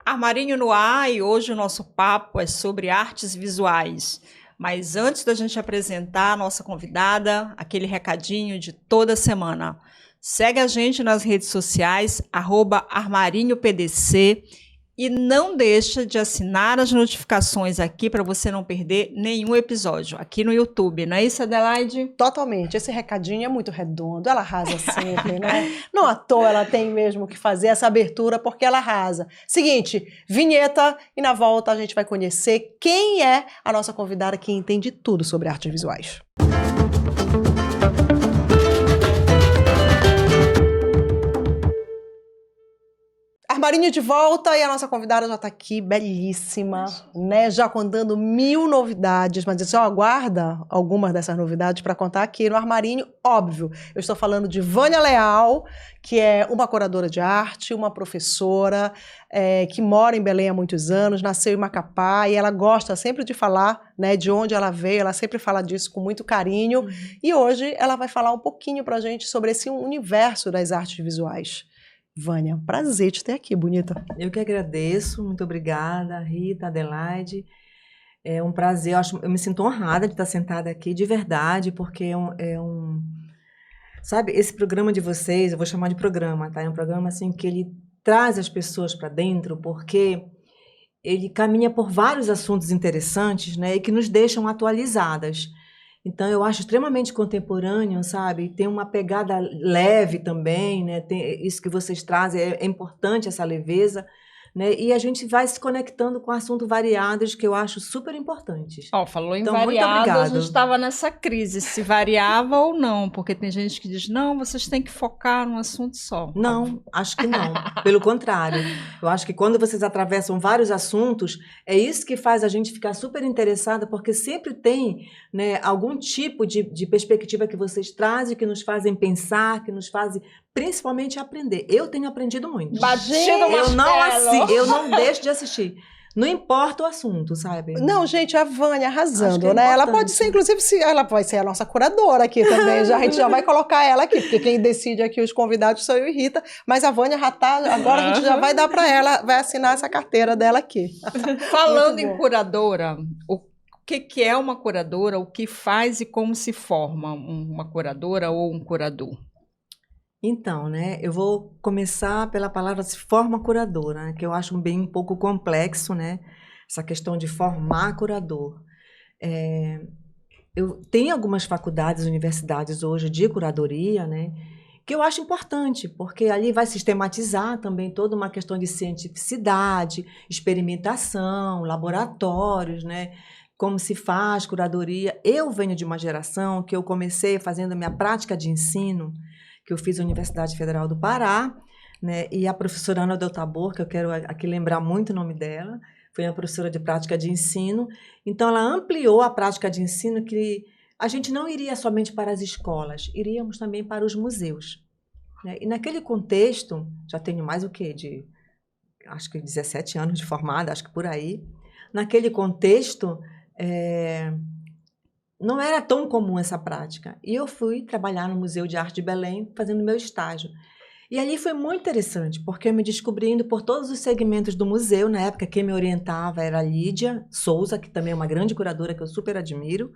Armarinho no ar e hoje o nosso papo é sobre artes visuais. Mas antes da gente apresentar a nossa convidada, aquele recadinho de toda semana. Segue a gente nas redes sociais, @armarinhopdc, e não deixa de assinar as notificações aqui para você não perder nenhum episódio aqui no YouTube. Não é isso, Adelaide? Totalmente. Esse recadinho é muito redondo. Ela arrasa sempre, né? Não à toa ela tem mesmo que fazer essa abertura, porque ela arrasa. Seguinte, vinheta, e na volta a gente vai conhecer quem é a nossa convidada que entende tudo sobre artes visuais. Armarinho de volta e a nossa convidada já está aqui, belíssima, né? Já contando 1000 novidades, mas só aguarda algumas dessas novidades para contar aqui no Armarinho, óbvio. Eu estou falando de Vânia Leal, que é uma curadora de arte, uma professora que mora em Belém há muitos anos, nasceu em Macapá e ela gosta sempre de falar, né, de onde ela veio, ela sempre fala disso com muito carinho. E hoje ela vai falar um pouquinho para a gente sobre esse universo das artes visuais. Vânia, prazer te ter aqui, bonita. Eu que agradeço, muito obrigada, Rita, Adelaide. É um prazer, eu me sinto honrada de estar sentada aqui, de verdade, porque sabe, esse programa de vocês, eu vou chamar de programa, tá? É um programa assim que ele traz as pessoas para dentro, porque ele caminha por vários assuntos interessantes, né, e que nos deixam atualizadas. Então, eu acho extremamente contemporâneo, sabe? Tem uma pegada leve também, né? Tem isso que vocês trazem, é importante essa leveza, né? E a gente vai se conectando com assuntos variados que eu acho super importantes. Falou em então, variado, a gente estava nessa crise, se variava ou não, porque tem gente que diz, não, vocês têm que focar num assunto só. Não, acho que não. Pelo contrário. Eu acho que quando vocês atravessam vários assuntos, é isso que faz a gente ficar super interessada, porque sempre tem, né, algum tipo de perspectiva que vocês trazem, que nos fazem pensar, que nos fazem principalmente aprender. Eu tenho aprendido muito. Eu não deixo de assistir. Não importa o assunto, sabe? Não, gente, a Vânia arrasando, né? Ela pode ser, inclusive, ela vai ser a nossa curadora aqui também. A gente já vai colocar ela aqui, porque quem decide aqui os convidados sou eu e Rita. Mas a Vânia já tá, agora a gente já vai dar para ela, vai assinar essa carteira dela aqui. Falando em curadora, o que é uma curadora, o que faz e como se forma uma curadora ou um curador? Então, né, eu vou começar pela palavra se forma curadora, né, que eu acho bem um pouco complexo, né, essa questão de formar curador. Eu tenho algumas faculdades, universidades hoje de curadoria, né, que eu acho importante, porque ali vai sistematizar também toda uma questão de cientificidade, experimentação, laboratórios, né, como se faz curadoria. Eu venho de uma geração que eu comecei fazendo a minha prática de ensino, que eu fiz na Universidade Federal do Pará, né, e a professora Ana Del Tabor, que eu quero aqui lembrar muito o nome dela, foi uma professora de prática de ensino. Então, ela ampliou a prática de ensino, que a gente não iria somente para as escolas, iríamos também para os museus, né? E naquele contexto, já tenho mais o quê? Acho que 17 anos de formada, acho que por aí. Naquele contexto, não era tão comum essa prática. E eu fui trabalhar no Museu de Arte de Belém, fazendo meu estágio. E ali foi muito interessante, porque eu me descobri indo por todos os segmentos do museu. Na época, quem me orientava era a Lídia Souza, que também é uma grande curadora, que eu super admiro.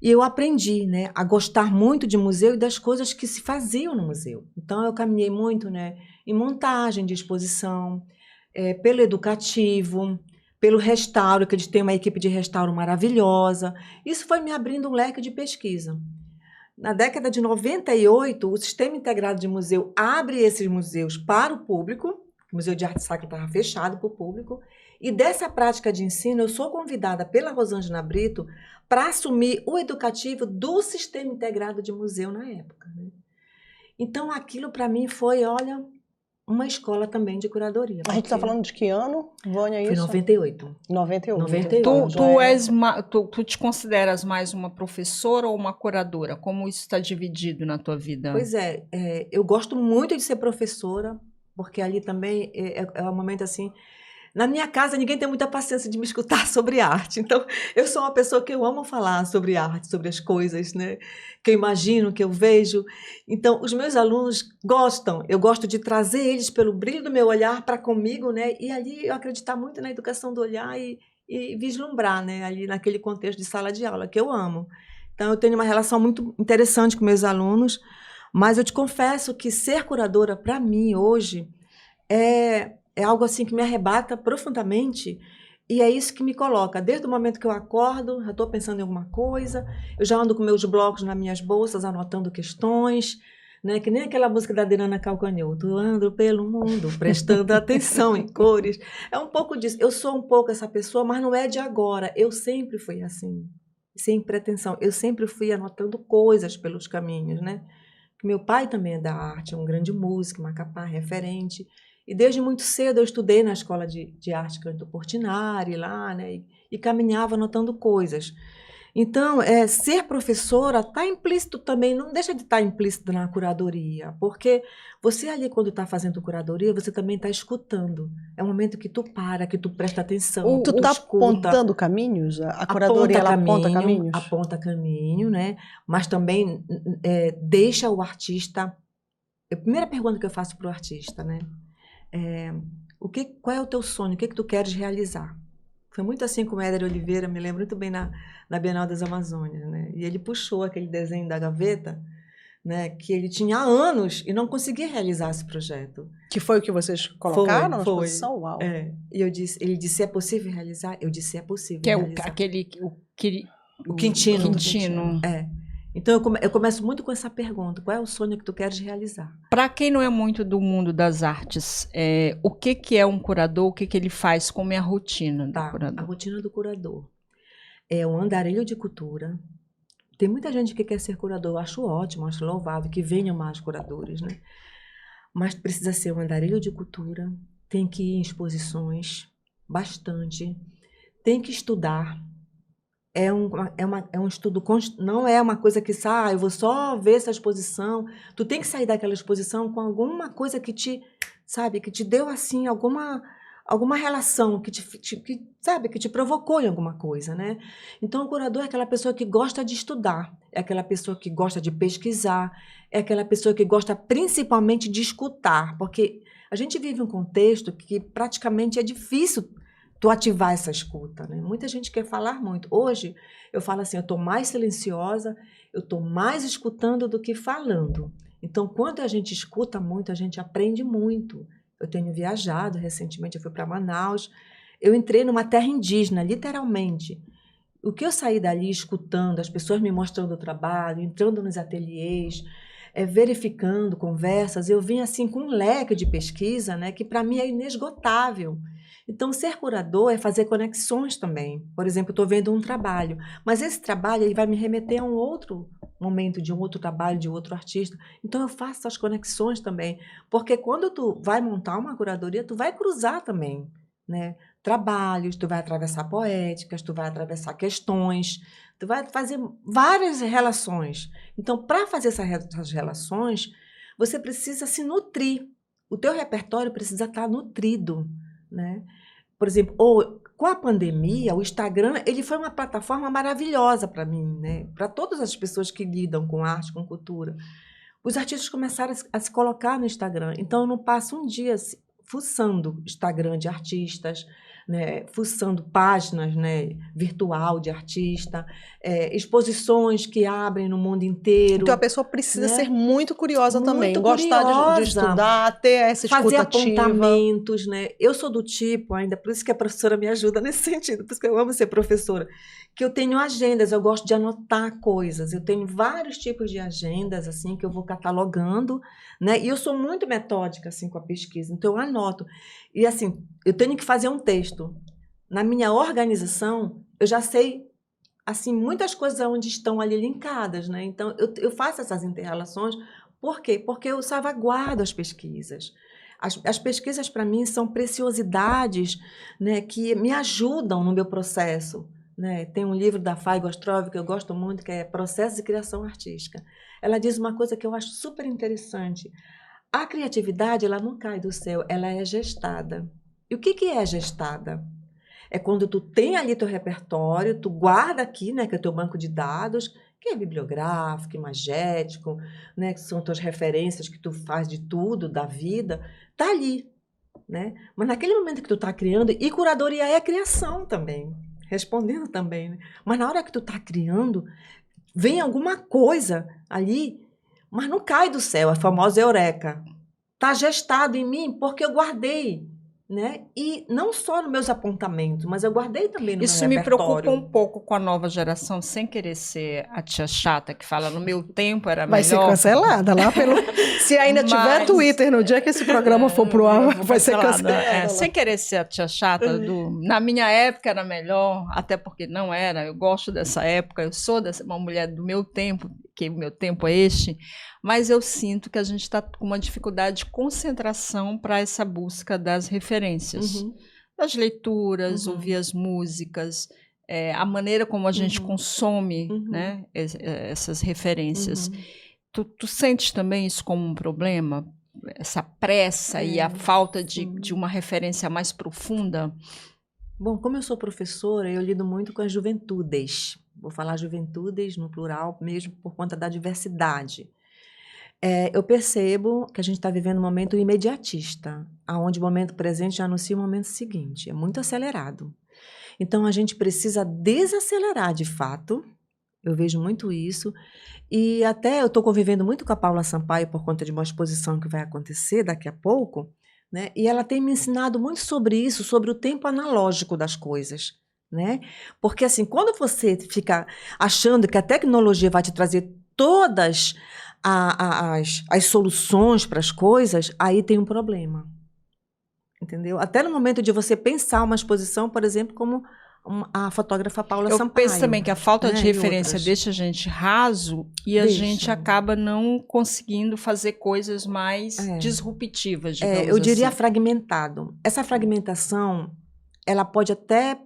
E eu aprendi, né, a gostar muito de museu e das coisas que se faziam no museu. Então, eu caminhei muito, né, em montagem de exposição, pelo educativo, pelo restauro, que eles têm uma equipe de restauro maravilhosa. Isso foi me abrindo um leque de pesquisa. Na década de 98, o Sistema Integrado de Museu abre esses museus para o público. O Museu de Arte Sacra estava fechado para o público. E dessa prática de ensino, eu sou convidada pela Rosângela Brito para assumir o educativo do Sistema Integrado de Museu na época, né? Então, aquilo para mim foi, olha, uma escola também de curadoria. A gente está falando de que ano, Vânia? Foi 98. 98. Tu te consideras mais uma professora ou uma curadora? Como isso está dividido na tua vida? Pois eu gosto muito de ser professora, porque ali também é um momento assim... Na minha casa, ninguém tem muita paciência de me escutar sobre arte. Então, eu sou uma pessoa que eu amo falar sobre arte, sobre as coisas, né? Que eu imagino, que eu vejo. Então, os meus alunos gostam. Eu gosto de trazer eles pelo brilho do meu olhar para comigo, né? E ali eu acreditar muito na educação do olhar e vislumbrar, né? Ali naquele contexto de sala de aula, que eu amo. Então, eu tenho uma relação muito interessante com meus alunos, mas eu te confesso que ser curadora, para mim, hoje, é algo assim que me arrebata profundamente e é isso que me coloca. Desde o momento que eu acordo, já estou pensando em alguma coisa, eu já ando com meus blocos nas minhas bolsas, anotando questões, né? Que nem aquela música da Adriana Calcanhoto, ando pelo mundo, prestando atenção em cores. É um pouco disso. Eu sou um pouco essa pessoa, mas não é de agora. Eu sempre fui assim, sem pretensão. Eu sempre fui anotando coisas pelos caminhos, né? Meu pai também é da arte, é um grande músico, Macapá, referente. E desde muito cedo eu estudei na escola de arte Canto Portinari, lá, né? E caminhava anotando coisas. Então, ser professora está implícito também, não deixa de estar implícito na curadoria, porque você ali, quando está fazendo curadoria, você também está escutando. É um momento que tu para, que tu presta atenção, Tu tu tá escuta. apontando caminhos? A curadoria, ela aponta caminhos? Aponta caminho, né? Mas também deixa o artista... A primeira pergunta que eu faço para o artista, né? Qual é o teu sonho? O que tu queres realizar? Foi muito assim com o Éder Oliveira, me lembro muito bem na Bienal das Amazônias, né? E ele puxou aquele desenho da gaveta, né? Que ele tinha há anos e não conseguia realizar esse projeto. Que foi o que vocês colocaram na Foi. exposição? Uau! E ele disse, é possível realizar? Eu disse, é possível Que é realizar. o Quintino. Quintino. Então, eu começo muito com essa pergunta. Qual é o sonho que tu queres realizar? Para quem não é muito do mundo das artes, o que é um curador? O que ele faz? Como é a rotina do curador? A rotina do curador é um andarilho de cultura. Tem muita gente que quer ser curador. Eu acho ótimo, acho louvável que venham mais curadores, né? Mas precisa ser um andarilho de cultura. Tem que ir em exposições, bastante. Tem que estudar. É um estudo, não é uma coisa que eu vou só ver essa exposição. Tu tem que sair daquela exposição com alguma coisa que te deu assim, alguma relação, que te provocou em alguma coisa, né? Então, o curador é aquela pessoa que gosta de estudar, é aquela pessoa que gosta de pesquisar, é aquela pessoa que gosta principalmente de escutar, porque a gente vive um contexto que praticamente é difícil tu ativar essa escuta, né? Muita gente quer falar muito. Hoje, eu falo assim, eu estou mais silenciosa, eu estou mais escutando do que falando. Então, quando a gente escuta muito, a gente aprende muito. Eu tenho viajado recentemente, eu fui para Manaus, eu entrei numa terra indígena, literalmente. O que eu saí dali escutando, as pessoas me mostrando o trabalho, entrando nos ateliês, verificando conversas, eu vim assim com um leque de pesquisa, né, que para mim é inesgotável. Então, ser curador é fazer conexões também. Por exemplo, eu estou vendo um trabalho, mas esse trabalho ele vai me remeter a um outro momento, de um outro trabalho, de outro artista. Então, eu faço as conexões também, porque quando tu vai montar uma curadoria, tu vai cruzar também, né? Trabalhos, tu vai atravessar poéticas, tu vai atravessar questões, tu vai fazer várias relações. Então, para fazer essas relações, você precisa se nutrir. O teu repertório precisa estar nutrido, né? Por exemplo, com a pandemia, o Instagram ele foi uma plataforma maravilhosa para mim, né? Para todas as pessoas que lidam com arte, com cultura. Os artistas começaram a se colocar no Instagram. Então, eu não passo um dia fuçando Instagram de artistas, né, fuçando páginas, né, virtual de artista, exposições que abrem no mundo inteiro. Então a pessoa precisa, né, ser muito curiosa muito também, curiosa, gostar de estudar, ter essa escuta fazer ativa. apontamentos, né? Eu sou do tipo, ainda por isso que a professora me ajuda nesse sentido, por isso que eu amo ser professora, que eu tenho agendas, eu gosto de anotar coisas, eu tenho vários tipos de agendas assim que eu vou catalogando, né? E eu sou muito metódica assim com a pesquisa, então eu anoto. E assim, eu tenho que fazer um texto. Na minha organização, eu já sei assim muitas coisas onde estão ali linkadas, né? Então eu faço essas interrelações. Por quê? Porque eu salvaguardo as pesquisas. As pesquisas para mim são preciosidades, né, que me ajudam no meu processo, né? Tem um livro da Fay Gostrov que eu gosto muito, que é Processo de Criação Artística. Ela diz uma coisa que eu acho super interessante. A criatividade, ela não cai do céu, ela é gestada. E o que é gestada? É quando tu tem ali teu repertório, tu guarda aqui, né, que é o teu banco de dados, que é bibliográfico, imagético, né, que são tuas referências que tu faz de tudo, da vida, tá ali, né? Mas naquele momento que tu tá criando, e curadoria é criação também, respondendo também, né? Mas na hora que tu tá criando, vem alguma coisa ali, mas não cai do céu, a famosa eureka. Tá gestado em mim porque eu guardei, né? E não só nos meus apontamentos, mas eu guardei também no Isso meu me preocupa repertório. um pouco com a nova geração, sem querer ser a tia chata que fala no meu tempo era Vai ser melhor. cancelada lá pelo. Se ainda tiver Mas- Twitter no dia que esse programa for pro ar, vai ser cancelada. É, lá. sem querer ser a tia chata na minha época era melhor, até porque não era. Eu gosto dessa época, eu sou uma mulher do meu tempo, que o meu tempo é este, mas eu sinto que a gente está com uma dificuldade de concentração para essa busca das referências, Uhum. das leituras, Uhum. ouvir as músicas, a maneira como a gente Uhum. consome, Uhum. né, essas referências. Uhum. Tu sentes também isso como um problema? Essa pressa e a falta de uma referência mais profunda? Bom, como eu sou professora, eu lido muito com as juventudes. Vou falar juventudes no plural mesmo por conta da diversidade. Eu percebo que a gente está vivendo um momento imediatista, onde o momento presente já anuncia o momento seguinte. É muito acelerado. Então, a gente precisa desacelerar, de fato. Eu vejo muito isso. E até eu estou convivendo muito com a Paula Sampaio por conta de uma exposição que vai acontecer daqui a pouco, né? E ela tem me ensinado muito sobre isso, sobre o tempo analógico das coisas, né? Porque assim, quando você fica achando que a tecnologia vai te trazer todas as soluções para as coisas, aí tem um problema, entendeu? Até no momento de você pensar uma exposição, por exemplo, como a fotógrafa Paula Sampaio. Eu penso também que a falta né, de referência deixa a gente raso e a gente acaba não conseguindo fazer coisas mais disruptivas, digamos eu diria assim. fragmentado. Essa fragmentação, ela pode até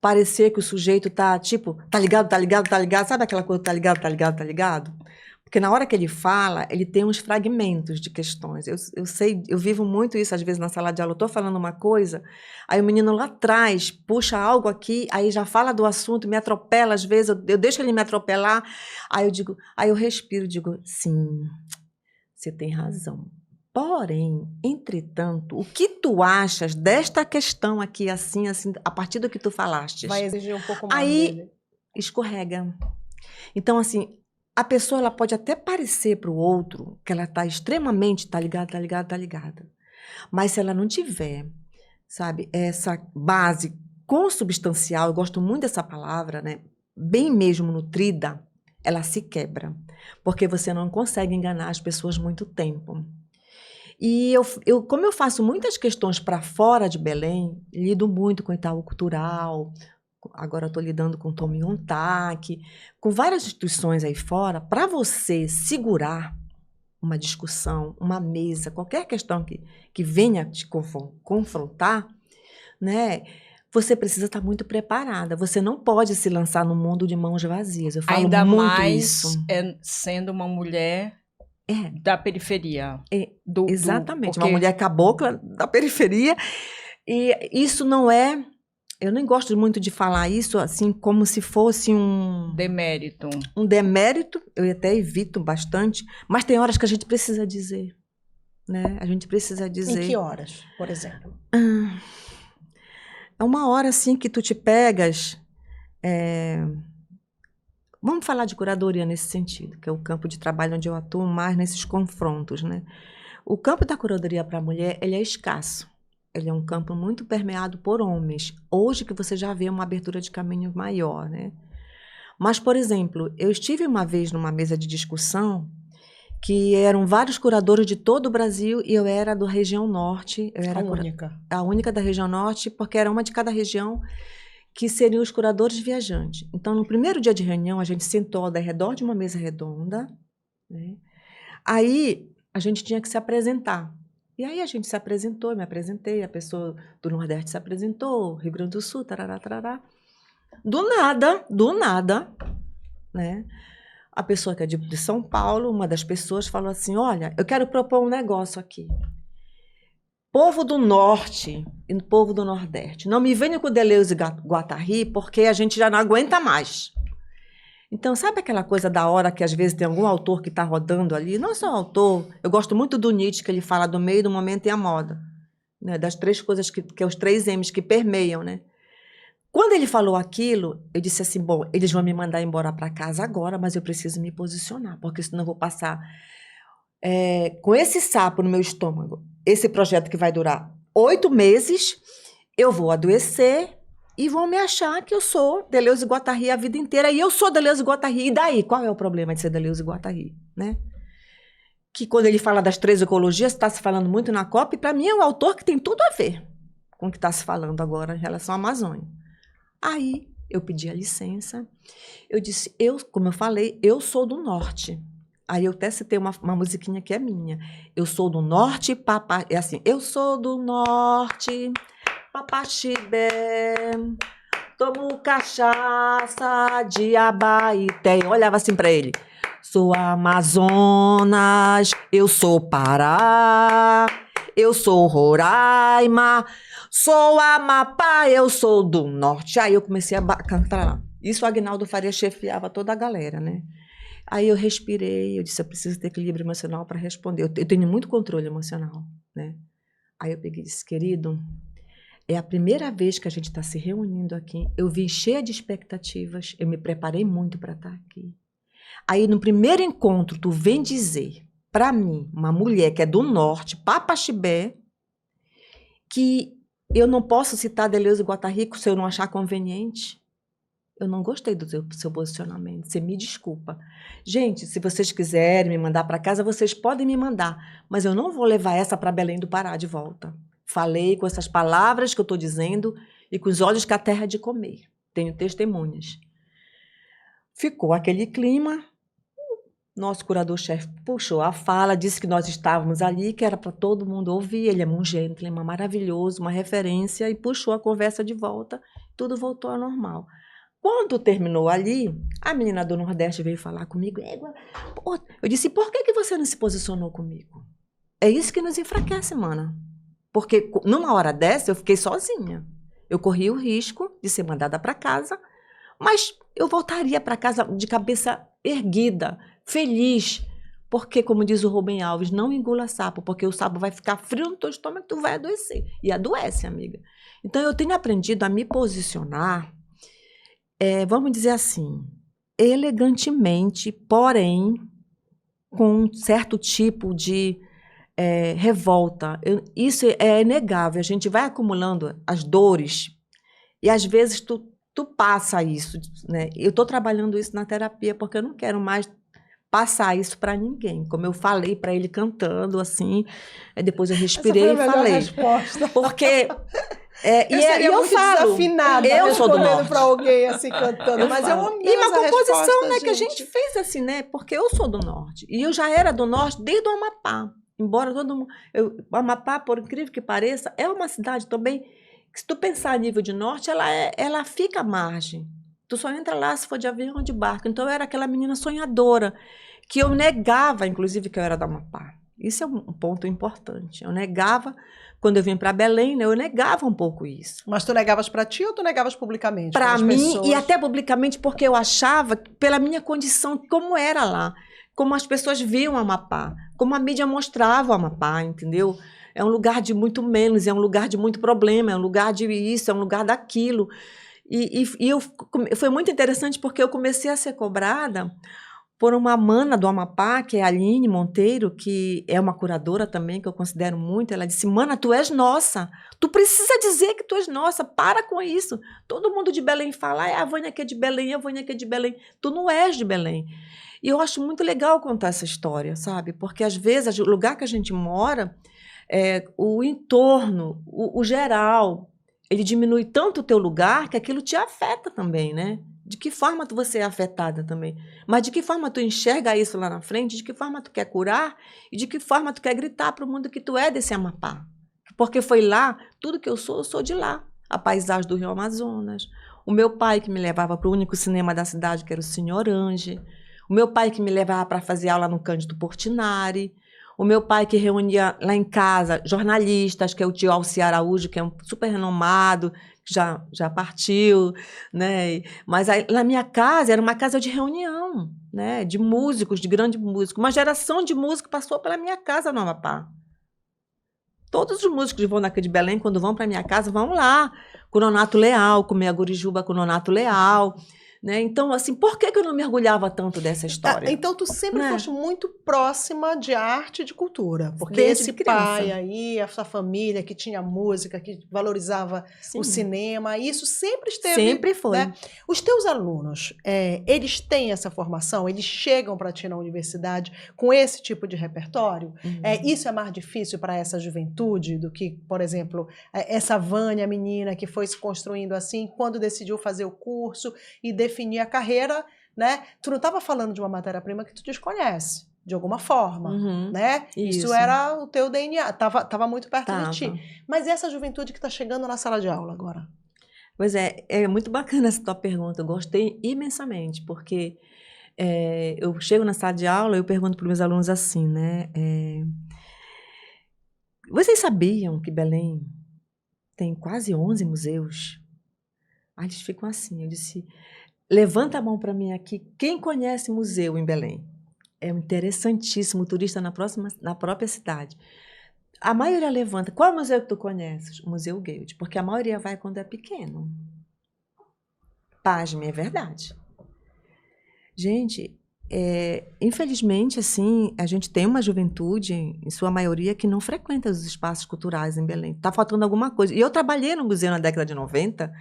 parecer que o sujeito tá tipo, tá ligado, tá ligado, tá ligado. Sabe aquela coisa, tá ligado, tá ligado, tá ligado? Porque na hora que ele fala, ele tem uns fragmentos de questões. Eu sei, eu vivo muito isso, às vezes, na sala de aula. Eu estou falando uma coisa, aí o menino lá atrás puxa algo aqui, aí já fala do assunto, me atropela, às vezes, eu deixo ele me atropelar, aí eu respiro, digo, sim, você tem razão. Porém, entretanto, o que tu achas desta questão aqui, assim, a partir do que tu falaste? Vai exigir um pouco mais aí, dele. Escorrega. Então, assim, a pessoa ela pode até parecer para o outro que ela está extremamente, tá ligada. Mas se ela não tiver, sabe, essa base consubstancial, eu gosto muito dessa palavra, né, bem mesmo nutrida, ela se quebra. Porque você não consegue enganar as pessoas muito tempo. E como eu faço muitas questões para fora de Belém, lido muito com Itaú Cultural, agora estou lidando com Tom Yontak, com várias instituições aí fora, para você segurar uma discussão, uma mesa, qualquer questão que venha te confrontar, né? Você precisa estar muito preparada. Você não pode se lançar no mundo de mãos vazias. Eu falo ainda muito mais isso. Sendo uma mulher da periferia. Exatamente, uma mulher cabocla da periferia. E isso não é... Eu nem gosto muito de falar isso assim como se fosse um demérito. Um demérito, eu até evito bastante, mas tem horas que a gente precisa dizer, né? A gente precisa dizer. Em que horas, por exemplo? É uma hora assim que tu te pegas. Vamos falar de curadoria nesse sentido, que é o campo de trabalho onde eu atuo mais nesses confrontos, né? O campo da curadoria para a mulher, ele é escasso. Ele é um campo muito permeado por homens. Hoje que você já vê uma abertura de caminho maior, né? Mas, por exemplo, eu estive uma vez numa mesa de discussão que eram vários curadores de todo o Brasil e eu era da região norte. Eu era a única da região norte, porque era uma de cada região que seriam os curadores viajantes. Então, no primeiro dia de reunião, a gente sentou ao redor de uma mesa redonda, né? Aí, a gente tinha que se apresentar. E aí a gente se apresentou, eu me apresentei, a pessoa do Nordeste se apresentou, Rio Grande do Sul, tarará, tarará. Do nada, né? A pessoa que é de São Paulo, uma das pessoas falou assim, olha, eu quero propor um negócio aqui. Povo do Norte e povo do Nordeste, não me venham com Deleuze e Guattari, porque a gente já não aguenta mais. Então, sabe aquela coisa da hora que às vezes tem algum autor que está rodando ali? Não só autor, eu gosto muito do Nietzsche, que ele fala do meio, do momento e a moda. Né? Das 3 coisas que é os 3 M's que permeiam, né? Quando ele falou aquilo, eu disse assim, bom, eles vão me mandar embora para casa agora, mas eu preciso me posicionar, porque senão eu vou passar com esse sapo no meu estômago, esse projeto que vai durar 8 meses, eu vou adoecer e vão me achar que eu sou Deleuze e Guattari a vida inteira, e eu sou Deleuze e Guattari, e daí? Qual é o problema de ser Deleuze e Guattari, né? Que quando ele fala das 3 ecologias, está se falando muito na COP, e para mim é um autor que tem tudo a ver com o que está se falando agora em relação à Amazônia. Aí eu pedi a licença, eu disse, como eu falei, eu sou do Norte. Aí eu até citei uma musiquinha que é minha. Eu sou do Norte, é assim, eu sou do Norte, Papaxibé, tomo cachaça de Abaeté. Eu olhava assim para ele. Sou Amazonas, eu sou Pará, eu sou Roraima, sou Amapá, eu sou do Norte. Aí eu comecei a cantar lá. Isso o Aguinaldo Faria chefiava toda a galera, né? Aí eu respirei, eu disse, eu preciso ter equilíbrio emocional para responder. Eu tenho muito controle emocional, né? Aí eu peguei e disse, querido, é a primeira vez que a gente está se reunindo aqui. Eu vim cheia de expectativas, eu me preparei muito para estar aqui. Aí no primeiro encontro, tu vem dizer para mim, uma mulher que é do Norte, Papaxibé, que eu não posso citar Deleuze e Guattari se eu não achar conveniente. Eu não gostei do seu posicionamento, você me desculpa. Gente, se vocês quiserem me mandar para casa, vocês podem me mandar, mas eu não vou levar essa para Belém do Pará de volta. Falei com essas palavras que eu estou dizendo e com os olhos que a terra é de comer. Tenho testemunhas. Ficou aquele clima, nosso curador-chefe puxou a fala, disse que nós estávamos ali, que era para todo mundo ouvir, ele é um gentleman maravilhoso, uma referência, e puxou a conversa de volta, tudo voltou ao normal. Quando terminou ali, a menina do Nordeste veio falar comigo. Eu disse, por que você não se posicionou comigo? É isso que nos enfraquece, mana. Porque numa hora dessa eu fiquei sozinha. Eu corri o risco de ser mandada para casa, mas eu voltaria para casa de cabeça erguida, feliz. Porque, como diz o Rubem Alves, não engula sapo, porque o sapo vai ficar frio no teu estômago e tu vai adoecer. E adoece, amiga. Então eu tenho aprendido a me posicionar, vamos dizer assim, elegantemente, porém, com um certo tipo de revolta. Isso é inegável, a gente vai acumulando as dores e, às vezes, tu passa isso, né? Eu estou trabalhando isso na terapia porque eu não quero mais passar isso para ninguém. Como eu falei para ele cantando, assim, depois eu respirei e falei. Resposta. Porque... eu falo, desafinada, eu sou do Norte. para alguém assim cantando, mas eu amei E uma composição, resposta, né, gente. que a gente fez assim, né? Porque eu sou do Norte e eu já era do Norte desde o Amapá. Embora todo mundo, o Amapá, por incrível que pareça, é uma cidade também que, se tu pensar a nível de Norte, ela fica à margem. Tu só entra lá se for de avião ou de barco. Então eu era aquela menina sonhadora que eu negava, inclusive, que eu era do Amapá. Isso é um ponto importante. Eu negava. Quando eu vim para Belém, né, eu negava um pouco isso. Mas tu negavas para ti ou tu negavas publicamente? Para mim, pessoas? E até publicamente, porque eu achava, pela minha condição, como era lá, como as pessoas viam o Amapá, como a mídia mostrava o Amapá, entendeu? É um lugar de muito menos, é um lugar de muito problema, é um lugar de isso, é um lugar daquilo. Foi muito interessante porque eu comecei a ser cobrada por uma mana do Amapá, que é a Aline Monteiro, que é uma curadora também, que eu considero muito. Ela disse, mana, tu és nossa, tu precisa dizer que tu és nossa, para com isso. Todo mundo de Belém fala, a Vânia que é de Belém, a Vânia que é de Belém. Tu não és de Belém. E eu acho muito legal contar essa história, sabe? Porque, às vezes, o lugar que a gente mora, o entorno, o geral, ele diminui tanto o teu lugar que aquilo te afeta também, né? De que forma você é afetada também? Mas de que forma tu enxerga isso lá na frente? De que forma tu quer curar? E de que forma tu quer gritar para o mundo que tu é desse Amapá? Porque foi lá, tudo que eu sou de lá. A paisagem do Rio Amazonas. O meu pai que me levava para o único cinema da cidade, que era o Cine Orange. O meu pai que me levava para fazer aula no Cândido Portinari. O meu pai que reunia lá em casa jornalistas, que é o tio Alci Araújo, que é um super renomado, já partiu, né? Mas aí, na minha casa era uma casa de reunião, né? De músicos, de grandes músicos. Uma geração de músicos passou pela minha casa no Amapá. Todos os músicos que vão daqui de Belém, quando vão para minha casa, vão lá com o Nonato Leal, comer a gurijuba com o Nonato Leal. Né? Então, assim, por que eu não mergulhava tanto dessa história? Então, tu sempre foste muito próxima de arte e de cultura. Porque Desde esse criança. pai aí, essa família que tinha música, que valorizava o cinema, isso sempre esteve... Sempre foi. Né? Os teus alunos, eles têm essa formação? Eles chegam para ti na universidade com esse tipo de repertório? Isso é mais difícil para essa juventude do que, por exemplo, essa Vânia, menina que foi se construindo assim, quando decidiu fazer o curso e definir a carreira, né? Tu não estava falando de uma matéria-prima que tu desconhece, de alguma forma, né? Isso era o teu DNA, tava muito perto de ti. Mas essa juventude que está chegando na sala de aula agora? Pois é muito bacana essa tua pergunta, eu gostei imensamente, porque eu chego na sala de aula e eu pergunto para os meus alunos assim, né? Vocês sabiam que Belém tem quase 11 museus? Aí eles ficam assim, eu disse... Levanta a mão para mim aqui. Quem conhece museu em Belém? É interessantíssimo, o turista na própria cidade. A maioria levanta. Qual museu que tu conheces? O Museu Guild, porque a maioria vai quando é pequeno. Pasme, é verdade. Gente, infelizmente, assim, a gente tem uma juventude, em sua maioria, que não frequenta os espaços culturais em Belém. Está faltando alguma coisa. E eu trabalhei no museu na década de 90,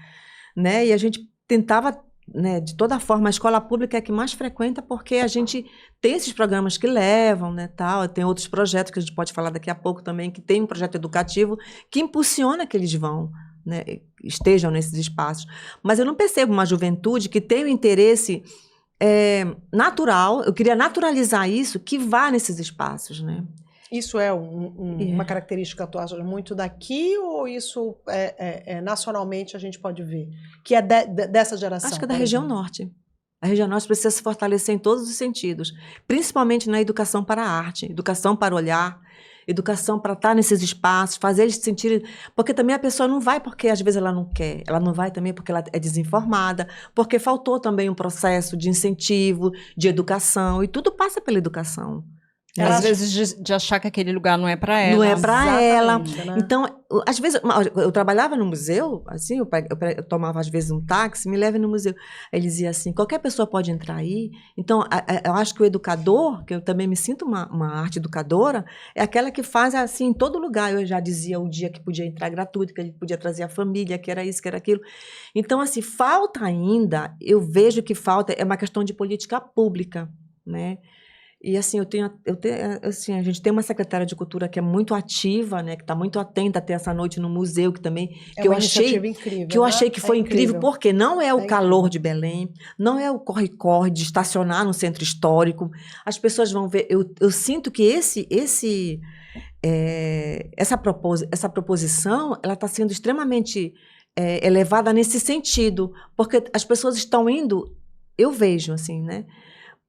né? E a gente tentava... Né, de toda forma, a escola pública é a que mais frequenta, porque a gente tem esses programas que levam, né, tal, tem outros projetos que a gente pode falar daqui a pouco também, que tem um projeto educativo que impulsiona que eles vão, né, estejam nesses espaços. Mas eu não percebo uma juventude que tem o interesse natural, eu queria naturalizar isso, que vá nesses espaços, né? Isso é uma característica, tu achas, muito daqui, ou isso nacionalmente a gente pode ver? Que é dessa geração? Acho que é da região norte. A região norte precisa se fortalecer em todos os sentidos, principalmente na educação para a arte, educação para olhar, educação para estar nesses espaços, fazer eles se sentirem... Porque também a pessoa não vai porque às vezes ela não quer, ela não vai também porque ela é desinformada, porque faltou também um processo de incentivo, de educação, e tudo passa pela educação. Às vezes de achar que aquele lugar não é para ela. Não é para ela. Né? Então, às vezes, eu trabalhava no museu, assim, eu tomava às vezes um táxi, me leva no museu. Ele dizia assim, qualquer pessoa pode entrar aí. Então, eu acho que o educador, que eu também me sinto uma arte educadora, é aquela que faz assim em todo lugar. Eu já dizia o dia que podia entrar gratuito, que ele podia trazer a família, que era isso, que era aquilo. Então, assim, falta ainda, eu vejo que falta, é uma questão de política pública, né? E assim, assim, a gente tem uma secretária de cultura que é muito ativa, né, que está muito atenta a ter essa noite no museu, que também eu achei que foi incrível, porque não é o calor de Belém, não é o corre-corre de estacionar no centro histórico. As pessoas vão ver. Eu sinto que essa proposição, ela está sendo extremamente elevada nesse sentido, porque as pessoas estão indo, eu vejo assim, né?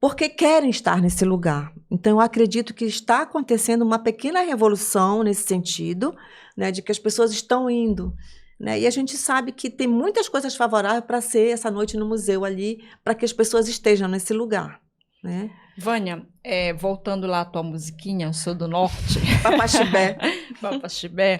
Porque querem estar nesse lugar. Então, eu acredito que está acontecendo uma pequena revolução nesse sentido, né, de que as pessoas estão indo. Né, e a gente sabe que tem muitas coisas favoráveis para ser essa noite no museu ali, para que as pessoas estejam nesse lugar. Né? Vânia, voltando lá à tua musiquinha, Sou do Norte. Papaxibé. Papaxibé.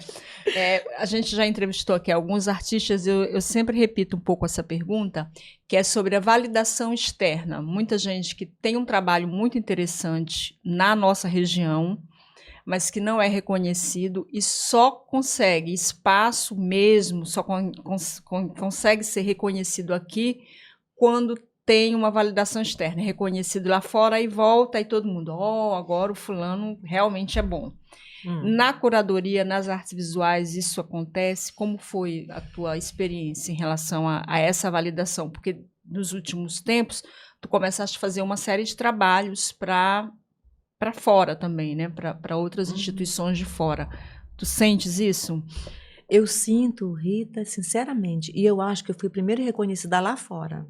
A gente já entrevistou aqui alguns artistas, eu sempre repito um pouco essa pergunta, que é sobre a validação externa. Muita gente que tem um trabalho muito interessante na nossa região, mas que não é reconhecido e só consegue espaço mesmo, só consegue ser reconhecido aqui quando tem uma validação externa, é reconhecido lá fora e volta e todo mundo, agora o fulano realmente é bom. Na curadoria, nas artes visuais, isso acontece? Como foi a tua experiência em relação a essa validação? Porque nos últimos tempos, tu começaste a fazer uma série de trabalhos para fora também, né? Para outras instituições de fora. Tu sentes isso? Eu sinto, Rita, sinceramente, e eu acho que eu fui primeiro reconhecida lá fora.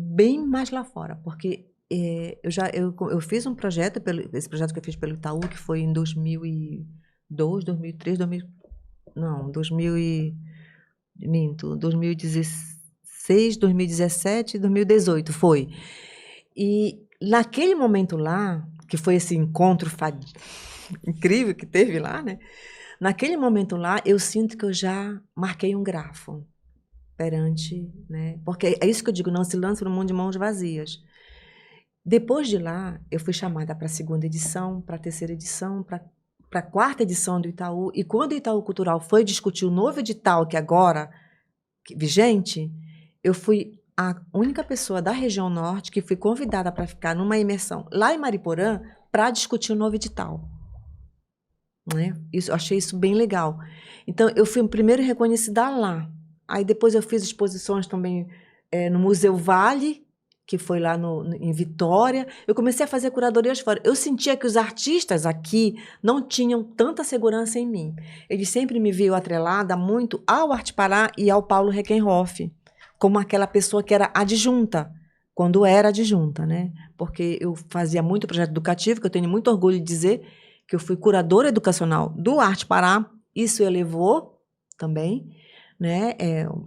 Bem mais lá fora, porque eu fiz um projeto, esse projeto que eu fiz pelo Itaú, que foi em 2002, 2003, 2016, 2017, 2018, foi. E naquele momento lá, que foi esse encontro incrível que teve lá, né? Naquele momento lá, eu sinto que eu já marquei um grafo perante, né? Porque é isso que eu digo, não se lança no mundo de mãos vazias. Depois de lá, eu fui chamada para a 2ª edição, para a 3ª edição, para a 4ª edição do Itaú. E quando o Itaú Cultural foi discutir o novo edital, que agora vigente, eu fui a única pessoa da região norte que fui convidada para ficar numa imersão lá em Mariporã para discutir o novo edital. Né? Eu achei isso bem legal. Então, eu fui primeiro reconhecida lá. Aí depois eu fiz exposições também no Museu Vale, que foi lá em Vitória. Eu comecei a fazer curadorias fora. Eu sentia que os artistas aqui não tinham tanta segurança em mim. Eles sempre me viam atrelada muito ao Arte Pará e ao Paulo Reckenhoff, como aquela pessoa que era adjunta, quando era adjunta, né? Porque eu fazia muito projeto educativo, que eu tenho muito orgulho de dizer que eu fui curadora educacional do Arte Pará. Isso elevou também, né?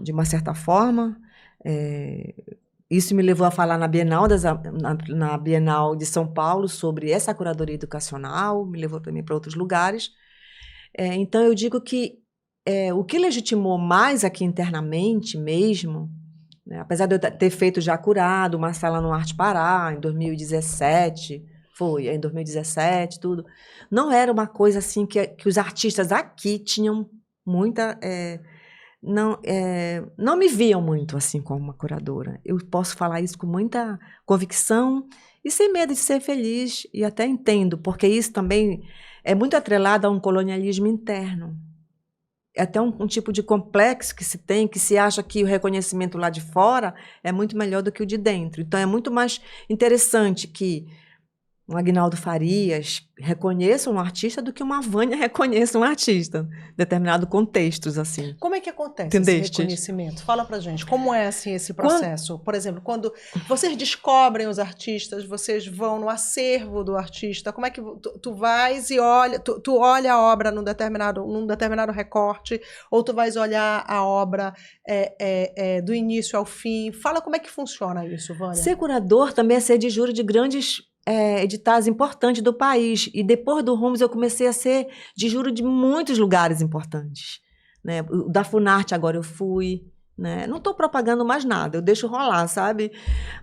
De uma certa forma. Isso me levou a falar na Bienal de São Paulo sobre essa curadoria educacional, me levou também para outros lugares. Então, eu digo que o que legitimou mais aqui internamente mesmo, né, apesar de eu ter feito já curado uma sala no Arte Pará, em 2017, em 2017, tudo, não era uma coisa assim que os artistas aqui tinham muita... não me viam muito assim como uma curadora. Eu posso falar isso com muita convicção e sem medo de ser feliz, e até entendo, porque isso também é muito atrelado a um colonialismo interno. É até um tipo de complexo que se tem, que se acha que o reconhecimento lá de fora é muito melhor do que o de dentro. Então, é muito mais interessante que um Aguinaldo Farias reconheça um artista do que uma Vânia reconheça um artista, em determinados contextos, assim. Como é que acontece Entendeste? esse reconhecimento? Fala pra gente, como é assim esse processo? Por exemplo, quando vocês descobrem os artistas, vocês vão no acervo do artista, como é que tu vais e olha, tu olha a obra num determinado recorte, ou tu vais olhar a obra do início ao fim? Fala como é que funciona isso, Vânia. Ser curador também é ser de júri de grandes editais importantes do país. E depois do Rumos eu comecei a ser de júri de muitos lugares importantes. Né? O da Funarte agora eu fui. Né? Não estou propagando mais nada, eu deixo rolar, sabe?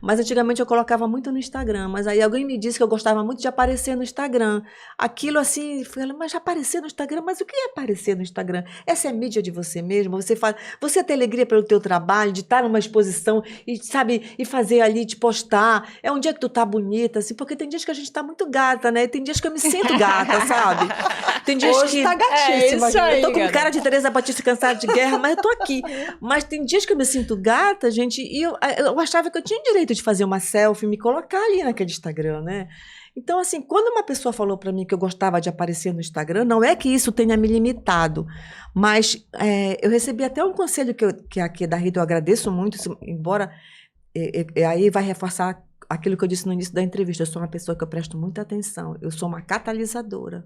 Mas antigamente eu colocava muito no Instagram, mas aí alguém me disse que eu gostava muito de aparecer no Instagram. Aquilo assim, falei, mas aparecer no Instagram? Mas o que é aparecer no Instagram? Essa é mídia de você mesmo, você tem alegria pelo teu trabalho, de estar numa exposição e, sabe, e fazer ali, te postar. É um dia que tu tá bonita, assim, porque tem dias que a gente tá muito gata, né? Tem dias que eu me sinto gata, sabe? Tem dias hoje que... tá gatíssima. Aí, eu tô com cara de Teresa Batista cansada de guerra, mas eu tô aqui. Mas tem dias que eu me sinto gata, gente, e eu achava que eu tinha direito de fazer uma selfie e me colocar ali naquele Instagram, né? Então, assim, quando uma pessoa falou para mim que eu gostava de aparecer no Instagram, não é que isso tenha me limitado, mas eu recebi até um conselho que aqui da Rita eu agradeço muito, embora aí vai reforçar aquilo que eu disse no início da entrevista. Eu sou uma pessoa que eu presto muita atenção, eu sou uma catalisadora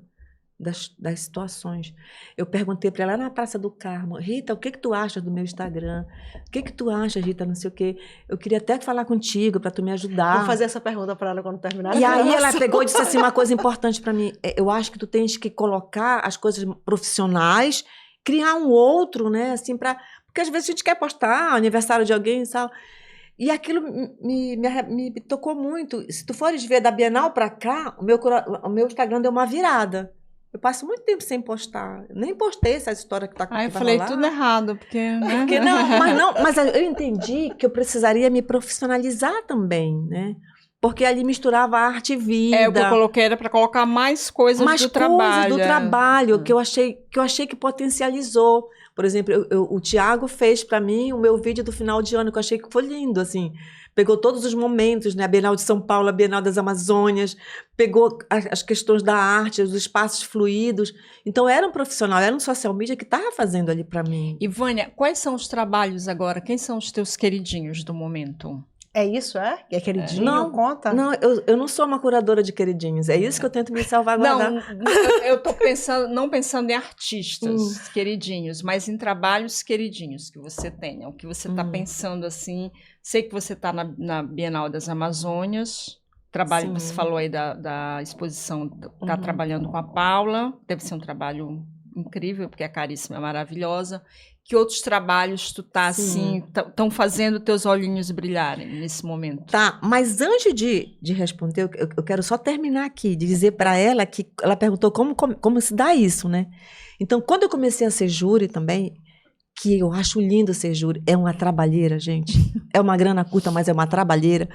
das situações. Eu perguntei para ela na Praça do Carmo, Rita, o que tu acha do meu Instagram? O que tu acha, Rita, não sei o quê? Eu queria até falar contigo para tu me ajudar. Vou fazer essa pergunta para ela quando terminar. E aí ela pegou e disse assim, uma coisa importante para mim, eu acho que tu tens que colocar as coisas profissionais, criar um outro, né, assim, porque às vezes a gente quer postar aniversário de alguém e tal. E aquilo me tocou muito. Se tu fores ver da Bienal para cá, o meu Instagram deu uma virada. Eu passo muito tempo sem postar. Eu nem postei essa história que tá Aí eu falei tudo errado, porque... Né? Porque mas eu entendi que eu precisaria me profissionalizar também, né? Porque ali misturava arte e vida. O que eu coloquei era para colocar mais coisas do trabalho. Que eu achei que potencializou. Por exemplo, o Tiago fez para mim o meu vídeo do final de ano, que eu achei que foi lindo, assim. Pegou todos os momentos, né? A Bienal de São Paulo, a Bienal das Amazônias, pegou as questões da arte, os espaços fluidos. Então, era um profissional, era um social media que estava fazendo ali para mim. E, Vânia, quais são os trabalhos agora? Quem são os teus queridinhos do momento? É isso, é? É queridinho, Não, conta? Não, eu não sou uma curadora de queridinhos. É isso que eu tento me salvaguardar. Não, eu estou não pensando em artistas queridinhos, mas em trabalhos queridinhos que você tenha. O que você está pensando assim. Sei que você está na Bienal das Amazônias. Trabalho, você falou aí da exposição, está trabalhando com a Paula. Deve ser um trabalho incrível, porque a Caríssima é maravilhosa. Que outros trabalhos tu tá assim, estão fazendo teus olhinhos brilharem nesse momento? Tá, mas antes de responder, eu quero só terminar aqui, de dizer para ela que ela perguntou como se dá isso, né? Então, quando eu comecei a ser júri também, que eu acho lindo ser júri, é uma trabalheira, gente. É uma grana curta, mas é uma trabalheira.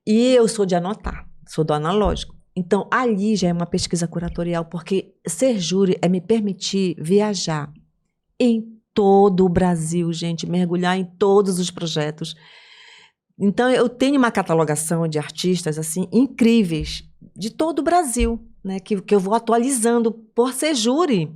E eu sou de anotar, sou do analógico. Então, ali já é uma pesquisa curatorial, porque ser júri é me permitir viajar em todo o Brasil, gente, mergulhar em todos os projetos. Então, eu tenho uma catalogação de artistas, assim, incríveis, de todo o Brasil, né, que eu vou atualizando por ser júri.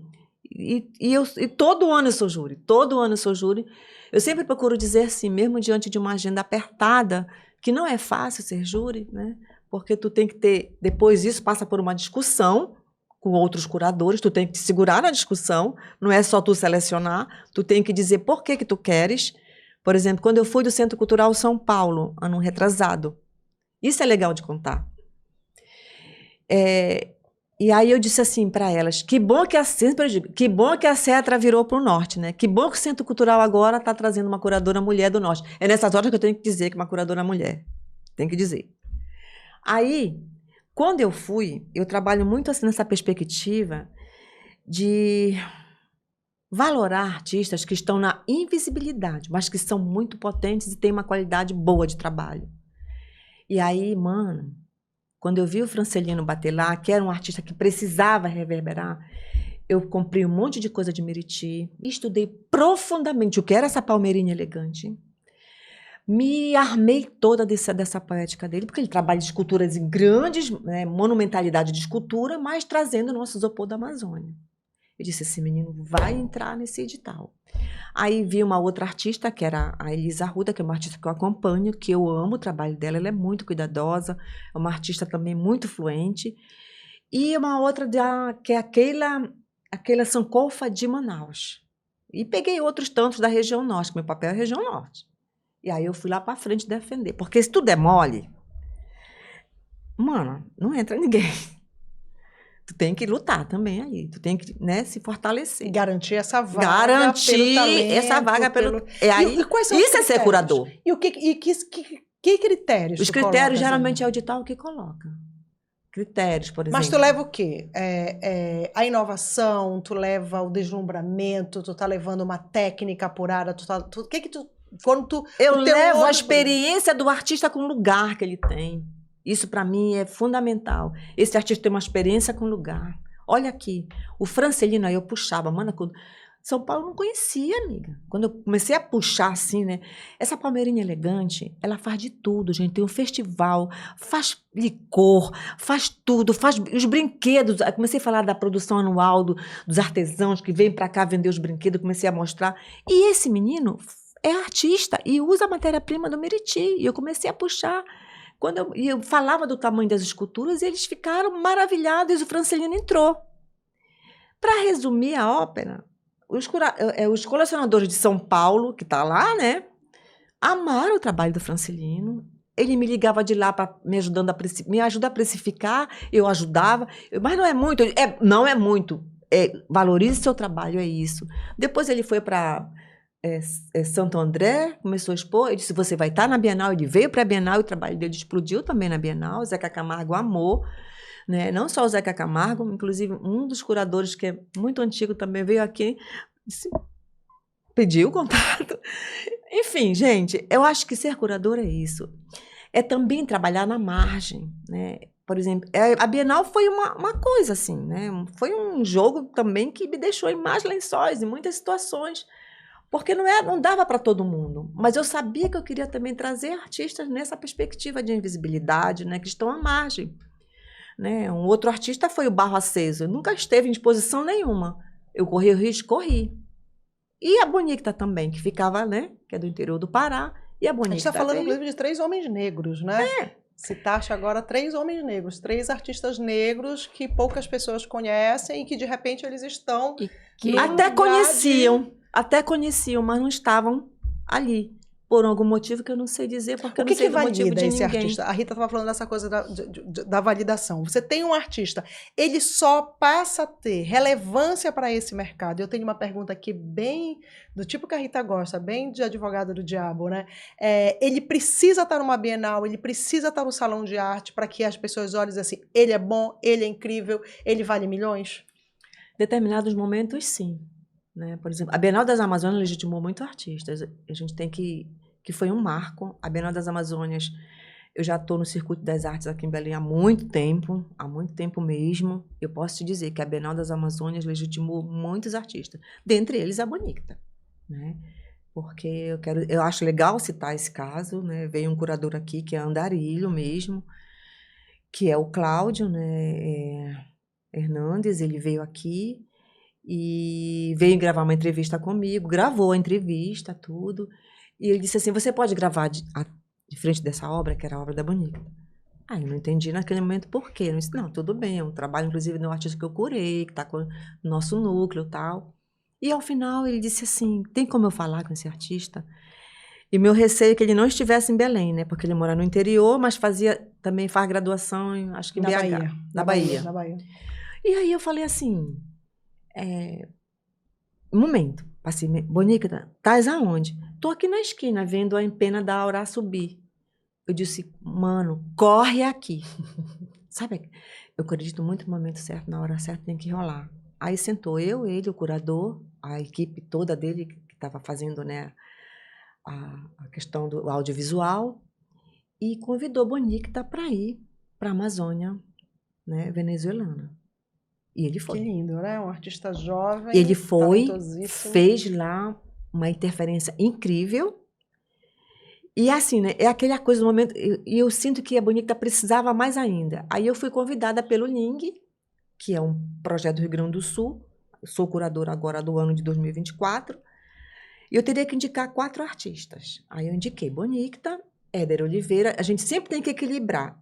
E todo ano eu sou júri, todo ano eu sou júri. Eu sempre procuro dizer assim, mesmo diante de uma agenda apertada, que não é fácil ser júri, né, porque tu tem que ter, depois disso passa por uma discussão com outros curadores, tu tem que te segurar na discussão, não é só tu selecionar, tu tem que dizer por que tu queres. Por exemplo, quando eu fui do Centro Cultural São Paulo, ano retrasado, isso é legal de contar. E aí eu disse assim para elas, que bom que a Cetra virou para o norte, né? Que bom que o Centro Cultural agora está trazendo uma curadora mulher do norte. É nessas horas que eu tenho que dizer que uma curadora mulher. Tem que dizer. Aí, quando eu fui, eu trabalho muito assim nessa perspectiva de valorar artistas que estão na invisibilidade, mas que são muito potentes e têm uma qualidade boa de trabalho. E aí, mano, quando eu vi o Francelino bater lá, que era um artista que precisava reverberar, eu comprei um monte de coisa de Meriti, estudei profundamente o que era essa palmeirinha elegante, me armei toda dessa poética dele, porque ele trabalha de esculturas em grandes, né, monumentalidade de escultura, mas trazendo o nosso isopor da Amazônia. Eu disse, esse menino vai entrar nesse edital. Aí vi uma outra artista, que era a Elisa Arruda, que é uma artista que eu acompanho, que eu amo o trabalho dela, ela é muito cuidadosa, é uma artista também muito fluente. E uma outra, que é aquela Sankofa de Manaus. E peguei outros tantos da região norte, que meu papel é a região norte. E aí eu fui lá para frente defender. Porque se tudo é mole, mano, não entra ninguém. Tu tem que lutar também aí. Tu tem que, né, se fortalecer. Garantir essa vaga. Garantir essa vaga pelo. Aí, e quais são isso é ser curador. E que critérios? Os critérios geralmente é o edital que coloca. Critérios, por exemplo. Mas tu leva o quê? A inovação, tu leva o deslumbramento, tu tá levando uma técnica apurada, o que tu... Eu levo a experiência do artista com o lugar que ele tem. Isso, para mim, é fundamental. Esse artista tem uma experiência com o lugar. Olha aqui, o Francelino, aí eu puxava. Mano, São Paulo eu não conhecia, amiga. Quando eu comecei a puxar assim, né? Essa palmeirinha elegante, ela faz de tudo, gente. Tem um festival, faz licor, faz tudo, faz os brinquedos. Eu comecei a falar da produção anual dos artesãos que vêm para cá vender os brinquedos, comecei a mostrar. E esse menino é artista e usa a matéria-prima do Meriti. E eu comecei a puxar. Quando eu falava do tamanho das esculturas, eles ficaram maravilhados e o Francelino entrou. Para resumir a ópera, os colecionadores de São Paulo, que está lá, né, amaram o trabalho do Francelino. Ele me ligava de lá para me ajudar a precificar, eu ajudava, mas não é muito. Não é muito. Valorize seu trabalho, é isso. Depois ele foi para Santo André, começou a expor, ele disse, você vai estar na Bienal, ele veio para a Bienal, e o trabalho dele explodiu também na Bienal, o Zeca Camargo amou, né? Não só o Zeca Camargo, inclusive um dos curadores, que é muito antigo também, veio aqui, disse, pediu o contato. Enfim, gente, eu acho que ser curador é isso, é também trabalhar na margem, né? Por exemplo, a Bienal foi uma coisa assim, né? Foi um jogo também que me deixou em mais lençóis, em muitas situações, porque não dava para todo mundo. Mas eu sabia que eu queria também trazer artistas nessa perspectiva de invisibilidade, né, que estão à margem. Né? Um outro artista foi o Barro Aceso. Nunca esteve em exposição nenhuma. Eu corri o risco, corri. E a Bonita também, que ficava, né, que é do interior do Pará, E a A gente Bonicta está falando, veio... inclusive, de 3 homens negros, né? Se taxa agora 3 homens negros, 3 artistas negros que poucas pessoas conhecem e que, de repente, eles estão E no que até lugar até conheciam, mas não estavam ali. Por algum motivo que eu não sei dizer, porque eu O não sei que do motivo valida de esse ninguém. artista? A Rita estava falando dessa coisa da validação. Você tem um artista, ele só passa a ter relevância para esse mercado. Eu tenho uma pergunta aqui bem do tipo que a Rita gosta, bem de advogada do diabo, né? Ele precisa estar numa Bienal, ele precisa estar no salão de arte para que as pessoas olhem e dizem assim, ele é bom, ele é incrível, ele vale milhões? Determinados momentos, sim. Né? Por exemplo, a Bienal das Amazônias legitimou muito artistas. A gente tem que foi um marco. A Bienal das Amazônias, eu já estou no Circuito das Artes aqui em Belém há muito tempo mesmo. Eu posso te dizer que a Bienal das Amazônias legitimou muitos artistas, dentre eles a Bonicta, né? Porque eu acho legal citar esse caso, né? Veio um curador aqui que é Andarilho mesmo, que é o Cláudio, né? Hernandes, ele veio aqui e veio gravar uma entrevista comigo, gravou a entrevista, tudo. E ele disse assim, você pode gravar de frente dessa obra, que era a obra da Bonicta? Aí eu não entendi naquele momento por quê. Eu disse, não, tudo bem, é um trabalho, inclusive, de um artista que eu curei, que está com o nosso núcleo e tal. E ao final ele disse assim, tem como eu falar com esse artista? E meu receio é que ele não estivesse em Belém, né? Porque ele mora no interior, mas também faz graduação, acho que em BH. Na Bahia. Na Bahia. E aí eu falei assim, um momento, passei, Bonicta, estás aonde? Tô aqui na esquina, vendo a empena da Aurá subir. Eu disse, mano, corre aqui. Sabe, eu acredito muito no momento certo, na hora certa tem que rolar. Aí sentou ele, o curador, a equipe toda dele, que estava fazendo, né, a questão do audiovisual, e convidou Bonicta para ir para a Amazônia, né, venezuelana. E ele foi. Que lindo, né? Um artista jovem, Ele foi, talentosíssimo. fez lá uma interferência incrível. E assim, né? É aquela coisa do momento. E eu sinto que a Bonicta precisava mais ainda. Aí eu fui convidada pelo Ling, que é um projeto do Rio Grande do Sul. Sou curadora agora do ano de 2024. E eu teria que indicar 4 artistas. Aí eu indiquei Bonicta, Éder Oliveira. A gente sempre tem que equilibrar,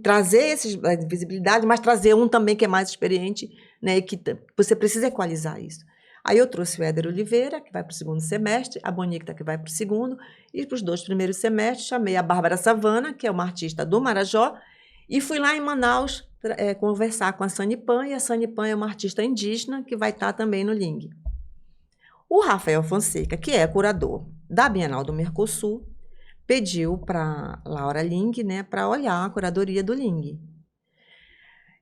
trazer essa visibilidade, mas trazer um também que é mais experiente, né? E que você precisa equalizar isso. Aí eu trouxe o Éder Oliveira, que vai para o 2º semestre, a Bonicta, que vai para o 2º, e para os 2 primeiros semestres chamei a Bárbara Savana, que é uma artista do Marajó, e fui lá em Manaus conversar com a Sanipan, e a Sanipan é uma artista indígena que vai estar também no Ling. O Rafael Fonseca, que é curador da Bienal do Mercosul, pediu para Laura Ling, né, para olhar a curadoria do Ling.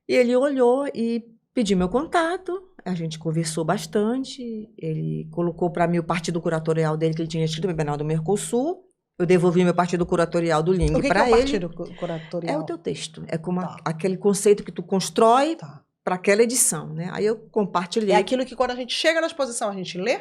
E ele olhou e pediu meu contato, a gente conversou bastante, ele colocou para mim o partido curatorial dele, que ele tinha escrito na Bienal do Mercosul, eu devolvi meu partido curatorial do Ling para ele. O que é o partido curatorial? É o teu texto, é como aquele conceito que tu constrói para aquela edição, né? Aí eu compartilhei. É aquilo que quando a gente chega na exposição a gente lê?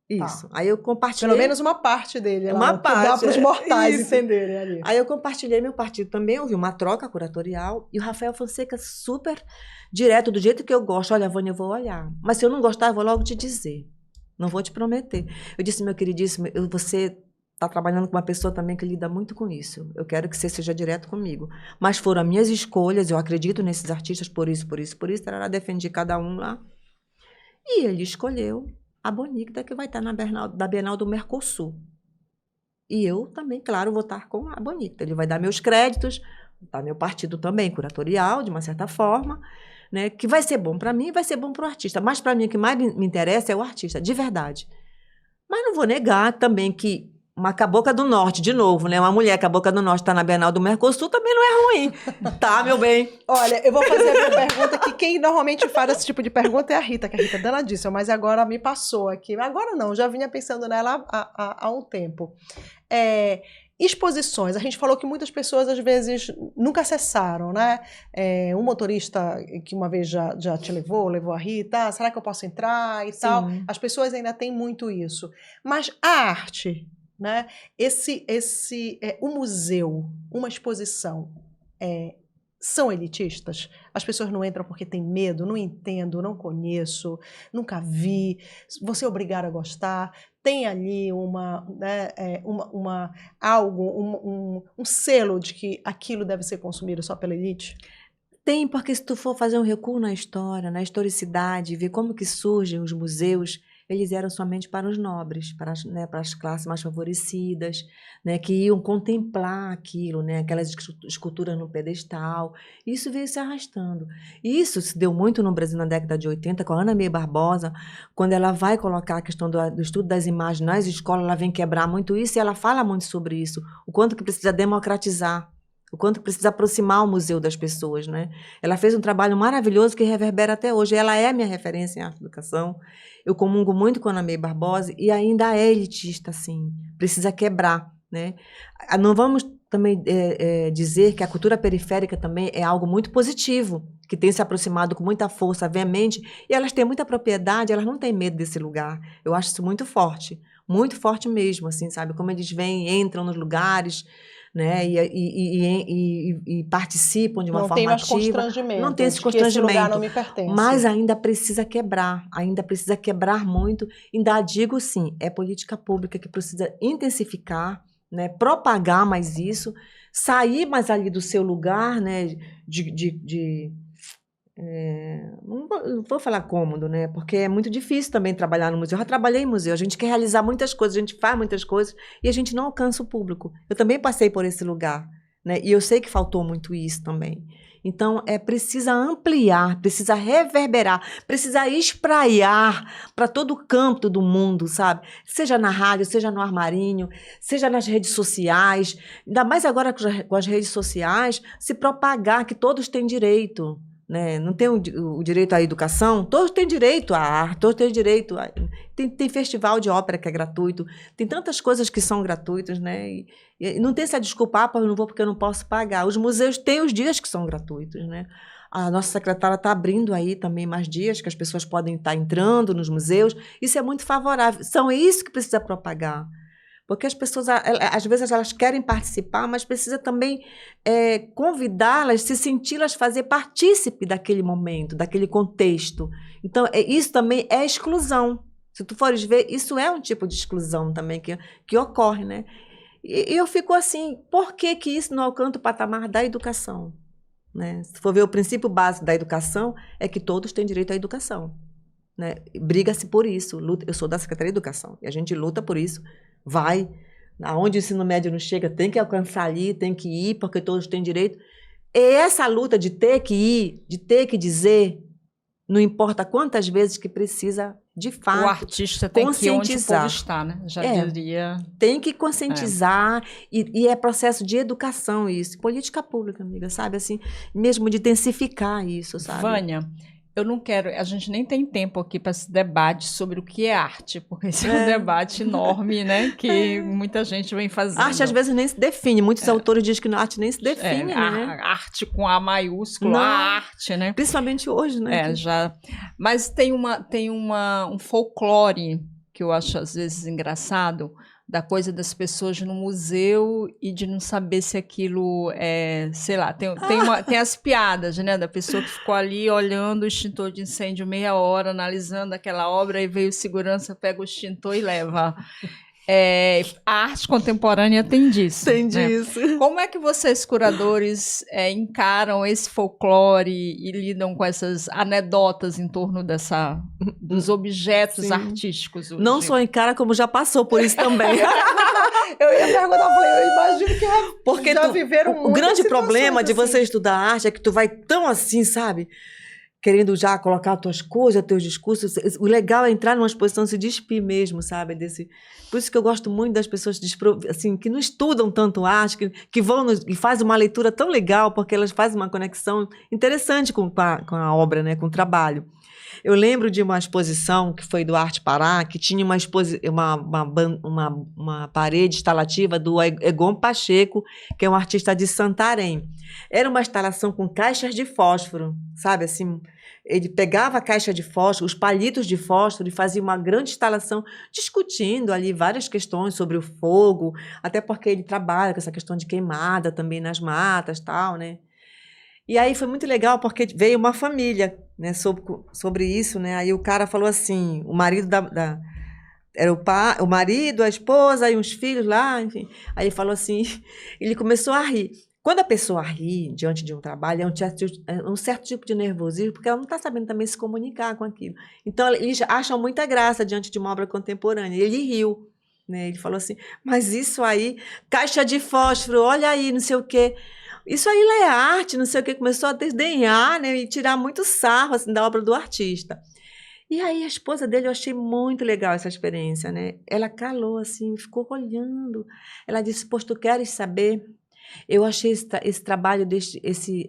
Isso. Aí eu compartilhei. Pelo menos uma parte dele. Uma parte. Dá para os mortais entenderem ali. Aí eu compartilhei meu partido também, houve uma troca curatorial, e o Rafael Fonseca super direto, do jeito que eu gosto. Olha, Vânia, eu vou olhar. Mas se eu não gostar, eu vou logo te dizer. Não vou te prometer. Eu disse, meu queridíssimo, você está trabalhando com uma pessoa também que lida muito com isso. Eu quero que você seja direto comigo. Mas foram as minhas escolhas, eu acredito nesses artistas por isso. Ela defendi cada um lá. E ele escolheu a Bonicta, que vai estar na Bienal do Mercosul. E eu também, claro, vou estar com a Bonicta. Ele vai dar meus créditos, dar meu partido também, curatorial, de uma certa forma, né? Que vai ser bom para mim e vai ser bom para o artista. Mas para mim, o que mais me interessa é o artista, de verdade. Mas não vou negar também que uma cabocla do norte, de novo, né? Uma mulher cabocla do norte está na Bienal do Mercosul também não é ruim. Tá, meu bem? Olha, eu vou fazer a minha pergunta, que quem normalmente faz esse tipo de pergunta é a Rita, que a Rita é danadíssima, mas agora me passou aqui. Agora não, já vinha pensando nela há um tempo. Exposições, a gente falou que muitas pessoas às vezes nunca acessaram, né? Um motorista que uma vez já te levou a Rita, será que eu posso entrar e Sim. tal? As pessoas ainda têm muito isso. Mas a arte, né? O museu, uma exposição, são elitistas? As pessoas não entram porque têm medo, não entendo, não conheço, nunca vi, você é obrigado a gostar. tem ali um selo de que aquilo deve ser consumido só pela elite? Tem, porque se tu for fazer um recuo na história, na historicidade, ver como que surgem os museus, eles eram somente para os nobres, para as classes mais favorecidas, né, que iam contemplar aquilo, né, aquelas esculturas no pedestal. Isso veio se arrastando. Isso se deu muito no Brasil na década de 80, com a Ana Meyer Barbosa, quando ela vai colocar a questão do estudo das imagens nas escolas, ela vem quebrar muito isso e ela fala muito sobre isso, o quanto que precisa democratizar, o quanto precisa aproximar o museu das pessoas, né? Ela fez um trabalho maravilhoso que reverbera até hoje. Ela é a minha referência em arte e educação. Eu comungo muito com a Ana Meyer Barbosa e ainda é elitista, assim. Precisa quebrar, né? Não vamos também dizer que a cultura periférica também é algo muito positivo, que tem se aproximado com muita força, veemente, e elas têm muita propriedade, elas não têm medo desse lugar. Eu acho isso muito forte mesmo, assim, sabe? Como eles vêm, entram nos lugares, né, e participam de uma forma ativa. Não tem esse constrangimento. Esse lugar não me pertence. Mas ainda precisa quebrar muito. Ainda digo sim, é política pública que precisa intensificar, né, propagar mais isso, sair mais ali do seu lugar, né, não vou falar cômodo, né? Porque é muito difícil também trabalhar no museu. Eu já trabalhei em museu, a gente quer realizar muitas coisas, a gente faz muitas coisas e a gente não alcança o público. Eu também passei por esse lugar, né? E eu sei que faltou muito isso também. Então, precisa ampliar, precisa reverberar, precisa espraiar para todo o campo do mundo, sabe? Seja na rádio, seja no armarinho, seja nas redes sociais. Ainda mais agora com as redes sociais, se propagar que todos têm direito. Né? Não tem o direito à educação, todos têm direito à arte, todos têm direito tem festival de ópera que é gratuito, tem tantas coisas que são gratuitas, né? E não tem essa desculpa, eu não vou porque eu não posso pagar. Os museus têm os dias que são gratuitos, né? A nossa secretária está abrindo aí também mais dias que as pessoas podem estar entrando nos museus, isso é muito favorável, são isso que precisa propagar. Porque as pessoas, às vezes, elas querem participar, mas precisa também convidá-las, se senti-las fazer partícipe daquele momento, daquele contexto. Então, isso também é exclusão. Se tu fores ver, isso é um tipo de exclusão também que ocorre, né? E eu fico assim, por que isso não alcança o patamar da educação? Né? Se for ver o princípio básico da educação, é que todos têm direito à educação. Né? Briga-se por isso. Eu sou da Secretaria de Educação, e a gente luta por isso. Vai, aonde o ensino médio não chega, tem que alcançar ali, tem que ir, porque todos têm direito. E essa luta de ter que ir, de ter que dizer, não importa quantas vezes que precisa, de fato, o artista tem que ir onde o povo está, né? Diria. Tem que conscientizar, e é processo de educação isso, política pública, amiga, sabe? Assim, mesmo de intensificar isso, sabe? Vânia, eu não quero, a gente nem tem tempo aqui para esse debate sobre o que é arte, porque esse é um debate enorme, né, que muita gente vem fazendo. Arte às vezes nem se define, muitos autores dizem que a arte nem se define, né? A arte com A maiúsculo, a arte, né? Principalmente hoje, né? Mas tem um folclore que eu acho às vezes engraçado, da coisa das pessoas no museu e de não saber se aquilo é, sei lá, tem as piadas, né, da pessoa que ficou ali olhando o extintor de incêndio meia hora, analisando aquela obra, e veio o segurança, pega o extintor e leva. A arte contemporânea tem disso. Tem né? disso. Como é que vocês, curadores, encaram esse folclore e lidam com essas anedotas em torno dos objetos artísticos hoje? Não só encara, como já passou por isso também. Eu ia perguntar, eu imagino que porque já viveram o grande problema de assim. você estudar arte é que tu vai tão assim, sabe? Querendo já colocar as tuas coisas, os teus discursos. O legal é entrar numa exposição e se despir mesmo, sabe? Por isso que eu gosto muito das pessoas assim, que não estudam tanto arte, que vão e fazem uma leitura tão legal, porque elas fazem uma conexão interessante com a obra, né? Com o trabalho. Eu lembro de uma exposição que foi do Arte Pará, que tinha uma parede instalativa do Egon Pacheco, que é um artista de Santarém. Era uma instalação com caixas de fósforo, sabe? Assim, ele pegava a caixa de fósforo, os palitos de fósforo, e fazia uma grande instalação discutindo ali várias questões sobre o fogo, até porque ele trabalha com essa questão de queimada também nas matas, tal, né? E aí foi muito legal, porque veio uma família, né, sobre isso, né? Aí o cara falou assim, o marido era o marido, a esposa e uns filhos lá, enfim. Aí ele falou assim, ele começou a rir. Quando a pessoa ri diante de um trabalho, é um certo tipo de nervosismo, porque ela não está sabendo também se comunicar com aquilo. Então, eles acham muita graça diante de uma obra contemporânea. Ele riu, né? Ele falou assim, mas isso aí, caixa de fósforo, olha aí, não sei o quê. Isso aí lá é arte, não sei o quê. Começou a desdenhar, né? E tirar muito sarro assim, da obra do artista. E aí a esposa dele, eu achei muito legal essa experiência, né? Ela calou assim, ficou olhando. Ela disse, pois tu queres saber? Eu achei esse trabalho,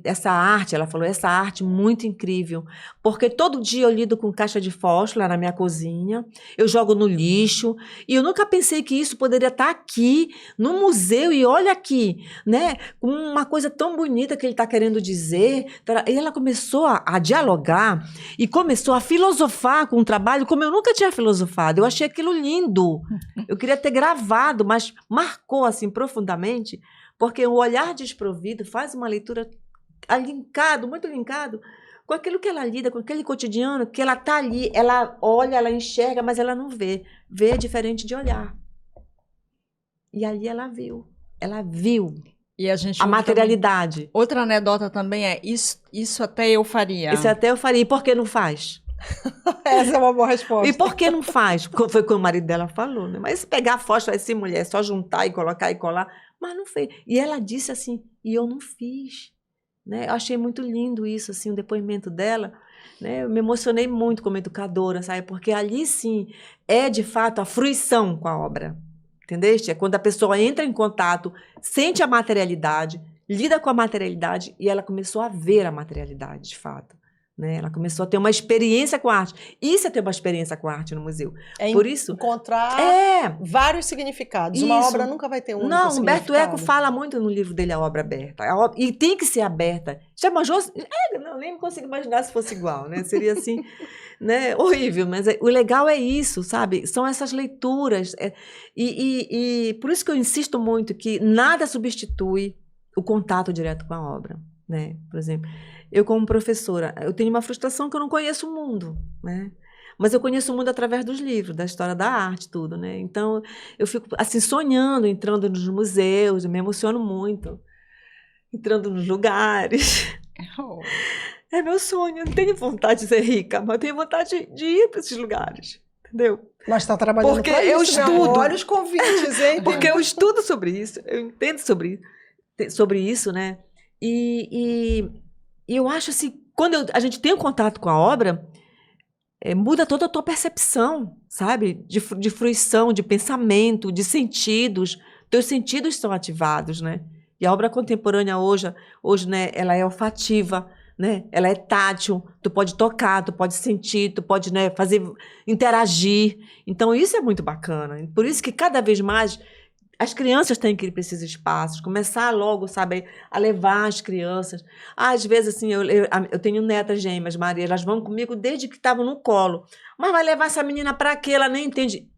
essa arte, ela falou, essa arte muito incrível, porque todo dia eu lido com caixa de fósforo lá na minha cozinha, eu jogo no lixo, e eu nunca pensei que isso poderia estar aqui, no museu, e olha aqui, né, uma coisa tão bonita que ele está querendo dizer. E ela começou a dialogar, e começou a filosofar com o trabalho, como eu nunca tinha filosofado. Eu achei aquilo lindo, eu queria ter gravado, mas marcou assim profundamente, porque o olhar desprovido faz uma leitura muito linkado com aquilo que ela lida, com aquele cotidiano, que ela está ali, ela olha, ela enxerga, mas ela não vê. Vê é diferente de olhar. E ali ela viu E a gente a materialidade. Também, outra anedota também é, isso até eu faria. Isso até eu faria. E por que não faz? Essa é uma boa resposta. E por que não faz? Foi o que o marido dela falou, né? Mas se pegar fósforo assim, mulher, só juntar e colocar e colar, mas não fez. E ela disse assim, e eu não fiz. Né? Eu achei muito lindo isso, assim, o depoimento dela. Né? Eu me emocionei muito como educadora, sabe? Porque ali, sim, é de fato a fruição com a obra. Entendeste? É quando a pessoa entra em contato, sente a materialidade, lida com a materialidade e ela começou a ver a materialidade, de fato. Né? Ela começou a ter uma experiência com a arte. Isso é ter uma experiência com a arte no museu. Por isso, encontrar vários significados. Uma obra nunca vai ter um único significado. Não, Humberto Eco fala muito no livro dele, a obra aberta. E tem que ser aberta. Já imaginou? Não, nem consigo imaginar se fosse igual, né? Seria assim, né? Horrível. Mas o legal é isso, sabe? São essas leituras. E por isso que eu insisto muito que nada substitui o contato direto com a obra, né? Por exemplo, eu como professora, eu tenho uma frustração que eu não conheço o mundo, né? Mas eu conheço o mundo através dos livros, da história da arte, tudo, né? Então, eu fico, assim, sonhando, entrando nos museus, eu me emociono muito, entrando nos lugares. Oh. É meu sonho, eu não tenho vontade de ser rica, mas eu tenho vontade de ir para esses lugares, entendeu? Mas está trabalhando porque eu isso, estudo. Olha os convites, hein? Porque eu estudo sobre isso, eu entendo sobre isso, né? E eu acho assim, quando a gente tem um contato com a obra, muda toda a tua percepção, sabe? De fruição, de pensamento, de sentidos. Teus sentidos são ativados, né? E a obra contemporânea hoje, né, ela é olfativa, né? Ela é tátil, tu pode tocar, tu pode sentir, tu pode, né, interagir. Então, isso é muito bacana. Por isso que cada vez mais as crianças têm que ir para esses espaços, começar logo, sabe, a levar as crianças. Às vezes, assim, eu tenho netas gêmeas, Maria, elas vão comigo desde que estavam no colo. Mas vai levar essa menina para quê? Ela nem entende.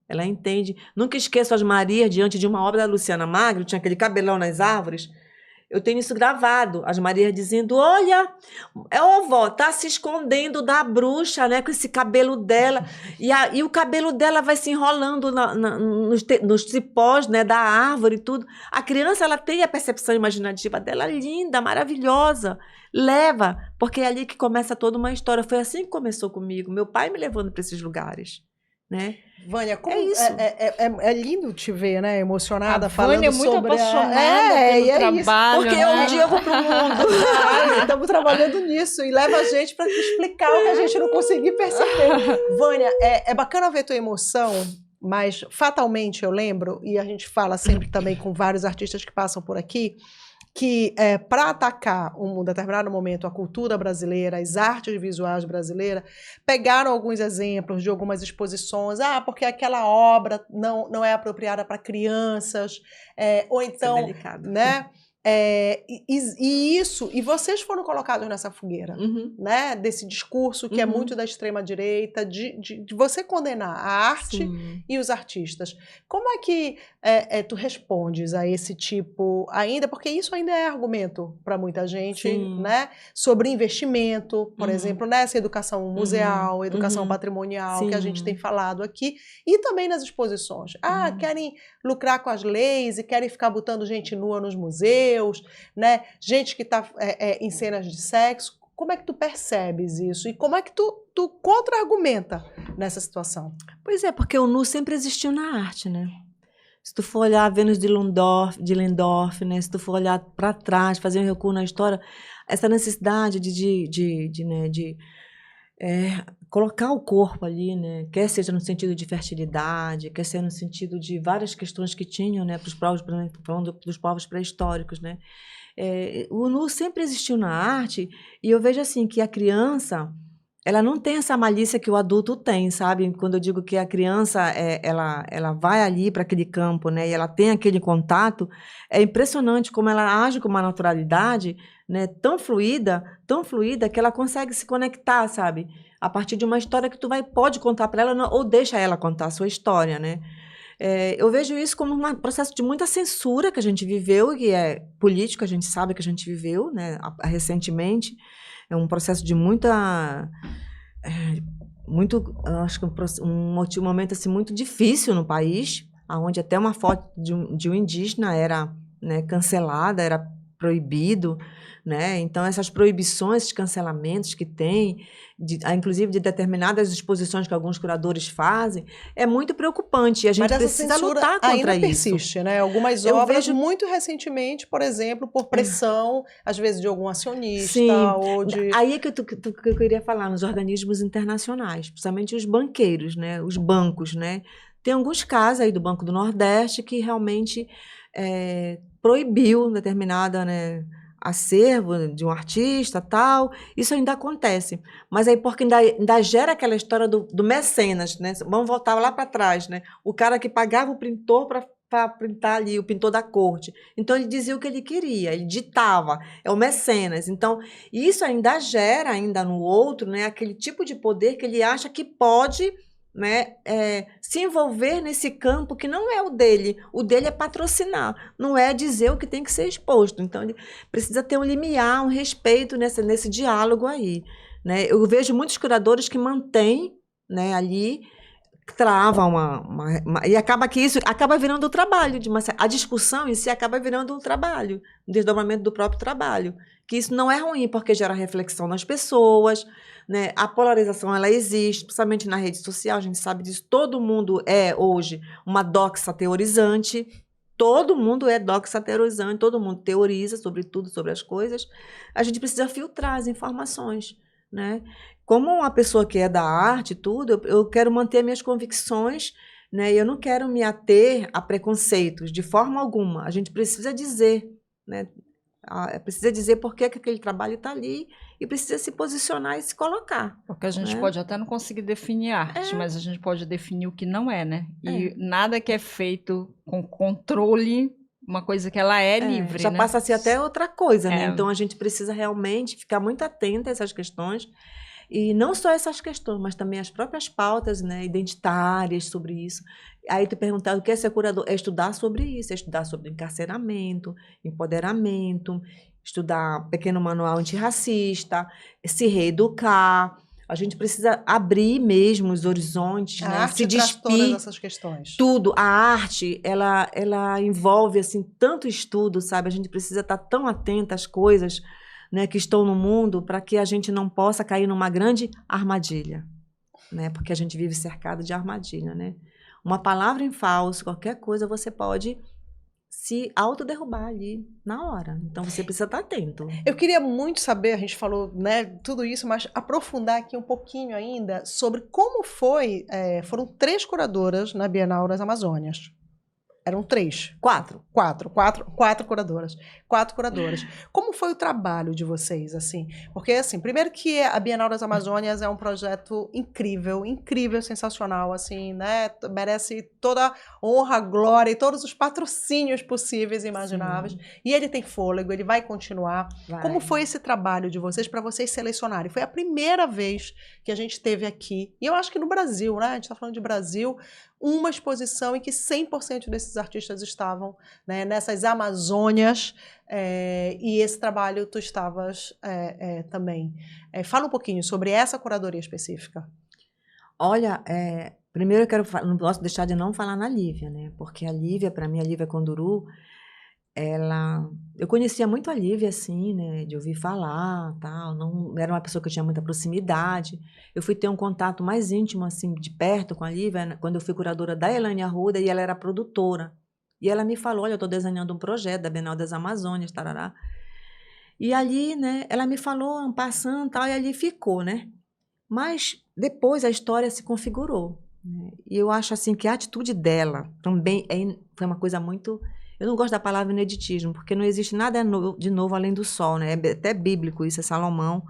Ela entende. Nunca esqueço as Marias diante de uma obra da Luciana Magro, tinha aquele cabelão nas árvores. Eu tenho isso gravado, as Marias dizendo, olha, vó, tá se escondendo da bruxa, né, com esse cabelo dela, e o cabelo dela vai se enrolando nos cipós, né, da árvore e tudo. A criança, ela tem a percepção imaginativa dela, linda, maravilhosa, leva, porque é ali que começa toda uma história. Foi assim que começou comigo, meu pai me levando para esses lugares, né? Vânia, como isso. É lindo te ver, né? Emocionada, falando Vânia é muito sobre apaixonada pelo trabalho. Porque um dia eu vou pro mundo. Estamos trabalhando nisso e leva a gente para explicar o que a gente não conseguiu perceber. Vânia, é bacana ver tua emoção, mas fatalmente eu lembro, e a gente fala sempre também com vários artistas que passam por aqui, que para atacar um determinado momento a cultura brasileira, as artes visuais brasileiras, pegaram alguns exemplos de algumas exposições, porque aquela obra não é apropriada para crianças, ou então, é delicado, né? E vocês foram colocados nessa fogueira, Uhum. né? Desse discurso que é Uhum. muito da extrema-direita, de você condenar a arte Sim. e os artistas. Como é que tu respondes a esse tipo ainda? Porque isso ainda é argumento para muita gente, Sim. né? Sobre investimento, por Uhum. exemplo, nessa educação museal, Uhum. educação Uhum. patrimonial, que a gente Sim. tem falado aqui, e também nas exposições. Uhum. Querem lucrar com as leis e querem ficar botando gente nua nos museus, né? Gente que está em cenas de sexo. Como é que tu percebes isso? E como é que tu contra-argumenta nessa situação? Pois é, porque o nu sempre existiu na arte, né? Se tu for olhar Vênus de Lindorf, né? Se tu for olhar para trás, fazer um recuo na história, essa necessidade de colocar o corpo ali, né? Quer seja no sentido de fertilidade, quer seja no sentido de várias questões que tinham, né? Para os povos, falando dos povos pré-históricos, né? O nu sempre existiu na arte e eu vejo assim que a criança ela não tem essa malícia que o adulto tem, sabe? Quando eu digo que a criança ela vai ali para aquele campo, né? E ela tem aquele contato, é impressionante como ela age com uma naturalidade, né? Tão fluida que ela consegue se conectar, sabe? A partir de uma história que pode contar para ela ou deixa ela contar a sua história, né? Eu vejo isso como um processo de muita censura que a gente viveu, que é político, a gente sabe que a gente viveu, né, recentemente. É um processo de acho que um momento assim, muito difícil no país, onde até uma foto de um indígena era, né, cancelada, era proibido, né? Então essas proibições, esses cancelamentos que tem, inclusive de determinadas exposições que alguns curadores fazem, é muito preocupante e a gente precisa lutar contra ainda isso. Persiste, né? Algumas obras muito recentemente, por exemplo, por pressão, às vezes de algum acionista. Sim. Ou de... Aí é que eu queria falar, nos organismos internacionais, principalmente os banqueiros, né? Os bancos, né? Tem alguns casos aí do Banco do Nordeste que realmente proibiu determinada, né, acervo de um artista, tal. Isso ainda acontece. Mas aí porque ainda gera aquela história do mecenas, né? Vamos voltar lá para trás, né? O cara que pagava o pintor para pintar ali, o pintor da corte. Então ele dizia o que ele queria, ele ditava, é o mecenas. Então, isso ainda gera ainda no outro, né, aquele tipo de poder que ele acha que pode, né, se envolver nesse campo que não é o dele. O dele é patrocinar, não é dizer o que tem que ser exposto. Então, ele precisa ter um limiar, um respeito nesse diálogo aí, né? Eu vejo muitos curadores que mantêm, né, ali, trava e acaba que isso acaba virando o trabalho a discussão em si acaba virando um trabalho, um desdobramento do próprio trabalho, que isso não é ruim porque gera reflexão nas pessoas, né? A polarização ela existe, principalmente na rede social, a gente sabe disso, todo mundo é hoje uma doxa teorizante, todo mundo é doxa teorizante, todo mundo teoriza sobre tudo, sobre as coisas, a gente precisa filtrar as informações, né? Como uma pessoa que é da arte e tudo, eu quero manter minhas convicções, né? Eu não quero me ater a preconceitos, de forma alguma. A gente precisa dizer, né? Precisa dizer por que aquele trabalho está ali e precisa se posicionar e se colocar. Porque a gente pode até não conseguir definir arte, mas a gente pode definir o que não é, né? E nada que é feito com controle, uma coisa que ela é livre, já né? passa a ser até outra coisa, né? Então a gente precisa realmente ficar muito atenta a essas questões. E não só essas questões, mas também as próprias pautas, né, identitárias sobre isso. Aí tu perguntar o que é ser curador? É estudar sobre isso, é estudar sobre encarceramento, empoderamento, estudar pequeno manual antirracista, se reeducar. A gente precisa abrir mesmo os horizontes, A né? arte Se traz despir. todas essas questões. Tudo. A arte, ela envolve assim, tanto estudo, sabe? A gente precisa estar tão atenta às coisas, né, que estão no mundo, para que a gente não possa cair numa grande armadilha, né? Porque a gente vive cercado de armadilha, né? Uma palavra em falso, qualquer coisa, você pode se autoderrubar ali na hora. Então você precisa estar atento. Eu queria muito saber, a gente falou, né, tudo isso, mas aprofundar aqui um pouquinho ainda sobre como foram 3 curadoras na Bienal das Amazônias. Eram 3. 4. Quatro curadoras. 4 curadoras. Como foi o trabalho de vocês, assim? Porque, assim, primeiro que a Bienal das Amazônias é um projeto incrível, incrível, sensacional, assim, né? Merece toda a honra, glória e todos os patrocínios possíveis e imagináveis. Sim. E ele tem fôlego, ele vai continuar. Vai. Como foi esse trabalho de vocês para vocês selecionarem? Foi a primeira vez que a gente teve aqui, e eu acho que no Brasil, né? A gente está falando de Brasil, uma exposição em que 100% desses artistas estavam, né, nessas Amazônias, e esse trabalho tu estavas também. Fala um pouquinho sobre essa curadoria específica. Olha, primeiro eu quero não posso deixar de não falar na Lívia, né? Porque a Lívia, para mim, a Lívia Conduru, eu conhecia muito a Lívia, assim, né, de ouvir falar, tal, não era uma pessoa que eu tinha muita proximidade. Eu fui ter um contato mais íntimo, assim, de perto com a Lívia, quando eu fui curadora da Elaine Arruda, e ela era produtora. E ela me falou, olha, eu estou desenhando um projeto da Bienal das Amazônias, tarará. E ali, né, ela me falou, passando, tal, e ali ficou, né. Mas depois a história se configurou, né? E eu acho, assim, que a atitude dela também foi uma coisa muito... Eu não gosto da palavra ineditismo, porque não existe nada de novo além do sol, né? É até bíblico isso, é Salomão.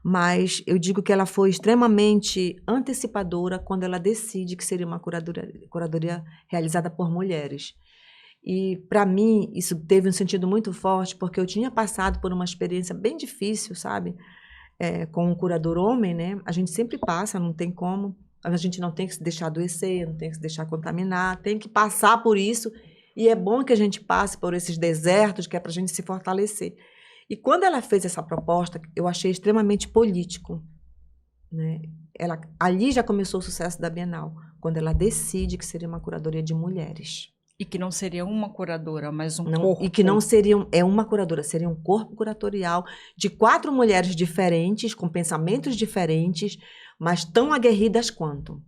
Mas eu digo que ela foi extremamente antecipadora quando ela decide que seria uma curadoria realizada por mulheres. E, para mim, isso teve um sentido muito forte, porque eu tinha passado por uma experiência bem difícil, sabe? Com um curador homem, né? A gente sempre passa, não tem como. A gente não tem que se deixar adoecer, não tem que se deixar contaminar, tem que passar por isso. E é bom que a gente passe por esses desertos, que é para a gente se fortalecer. E quando ela fez essa proposta, eu achei extremamente político, né? Ali já começou o sucesso da Bienal, quando ela decide que seria uma curadoria de mulheres. E que não seria uma curadora, mas um corpo. E que não seria uma curadora, seria um corpo curatorial de 4 mulheres diferentes, com pensamentos diferentes, mas tão aguerridas quanto,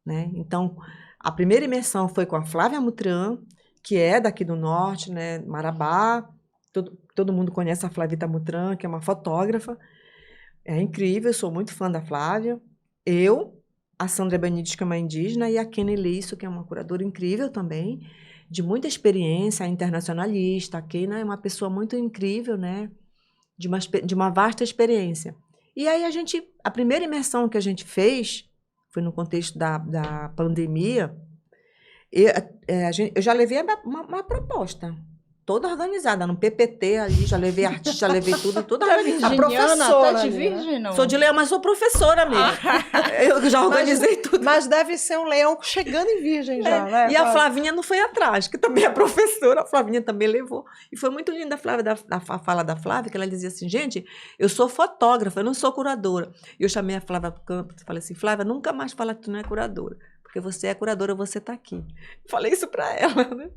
né? Então, a primeira imersão foi com a Flávia Mutran, que é daqui do norte, né, Marabá. Todo mundo conhece a Flavita Mutran, que é uma fotógrafa. É incrível, eu sou muito fã da Flávia. Eu, a Sandra Benítez, que é uma indígena, e a Kenny Lisso, que é uma curadora incrível também, de muita experiência, internacionalista. A Kenny é uma pessoa muito incrível, né, de uma vasta experiência. E aí a primeira imersão que a gente fez, foi no contexto da pandemia. Eu já levei uma proposta toda organizada, no PPT ali, já levei artista, já levei tudo organizado. A professora tá de ali, né? virgem, não? Sou de Leão, mas sou professora mesmo. Eu já organizei tudo. Mas deve ser um leão chegando em virgem já, né? E a Flavinha não foi atrás, que também é professora, a Flavinha também levou. E foi muito linda a fala da Flávia, que ela dizia assim, gente, eu sou fotógrafa, eu não sou curadora. E eu chamei a Flávia Campos e falei assim, Flávia, nunca mais fala que tu não é curadora. Porque você é curadora, você está aqui. Falei isso para ela, né?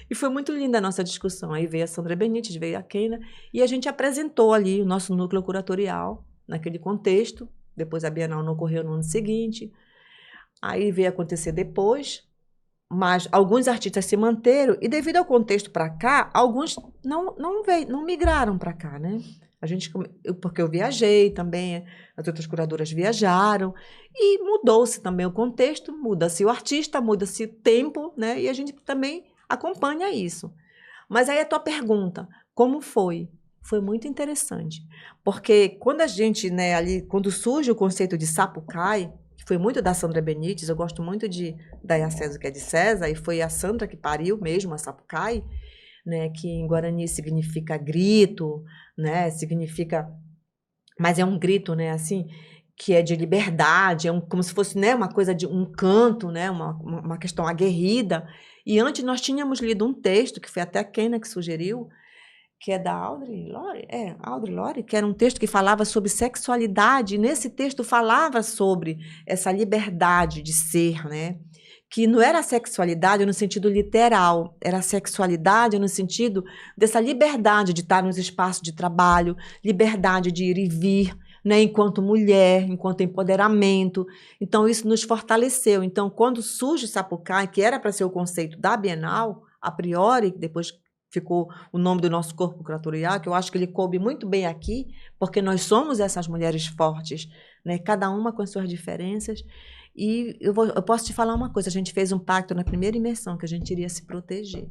E foi muito linda a nossa discussão. Aí veio a Sandra Benítez, veio a Keina, e a gente apresentou ali o nosso núcleo curatorial, naquele contexto. Depois a Bienal não ocorreu no ano seguinte. Aí veio acontecer depois, mas alguns artistas se manteram, e devido ao contexto para cá, alguns não migraram para cá, né? Porque eu viajei também, as outras curadoras viajaram, e mudou-se também o contexto, muda-se o artista, muda-se o tempo, né? E a gente também acompanha isso. Mas aí a tua pergunta, como foi? Foi muito interessante, porque quando a gente, né, ali, quando surge o conceito de Sapucaí, que foi muito da Sandra Benítez, eu gosto muito da a César, que é de César, e foi a Sandra que pariu mesmo a Sapucaí, né, que em Guarani significa grito, né, significa, mas é um grito, né, assim, que é de liberdade, como se fosse, né, uma coisa de um canto, né, uma questão aguerrida. E antes nós tínhamos lido um texto, que foi até a Keina que sugeriu, que é da Audre Lorde, que era um texto que falava sobre sexualidade, e nesse texto falava sobre essa liberdade de ser, né, que não era a sexualidade no sentido literal, era a sexualidade no sentido dessa liberdade de estar nos espaços de trabalho, liberdade de ir e vir, né, enquanto mulher, enquanto empoderamento. Então, isso nos fortaleceu. Então, quando surge o Sapucaí, que era para ser o conceito da Bienal, a priori, depois ficou o nome do nosso corpo curatorial, que eu acho que ele coube muito bem aqui, porque nós somos essas mulheres fortes, né, cada uma com as suas diferenças. E eu posso te falar uma coisa, a gente fez um pacto na primeira imersão, que a gente iria se proteger.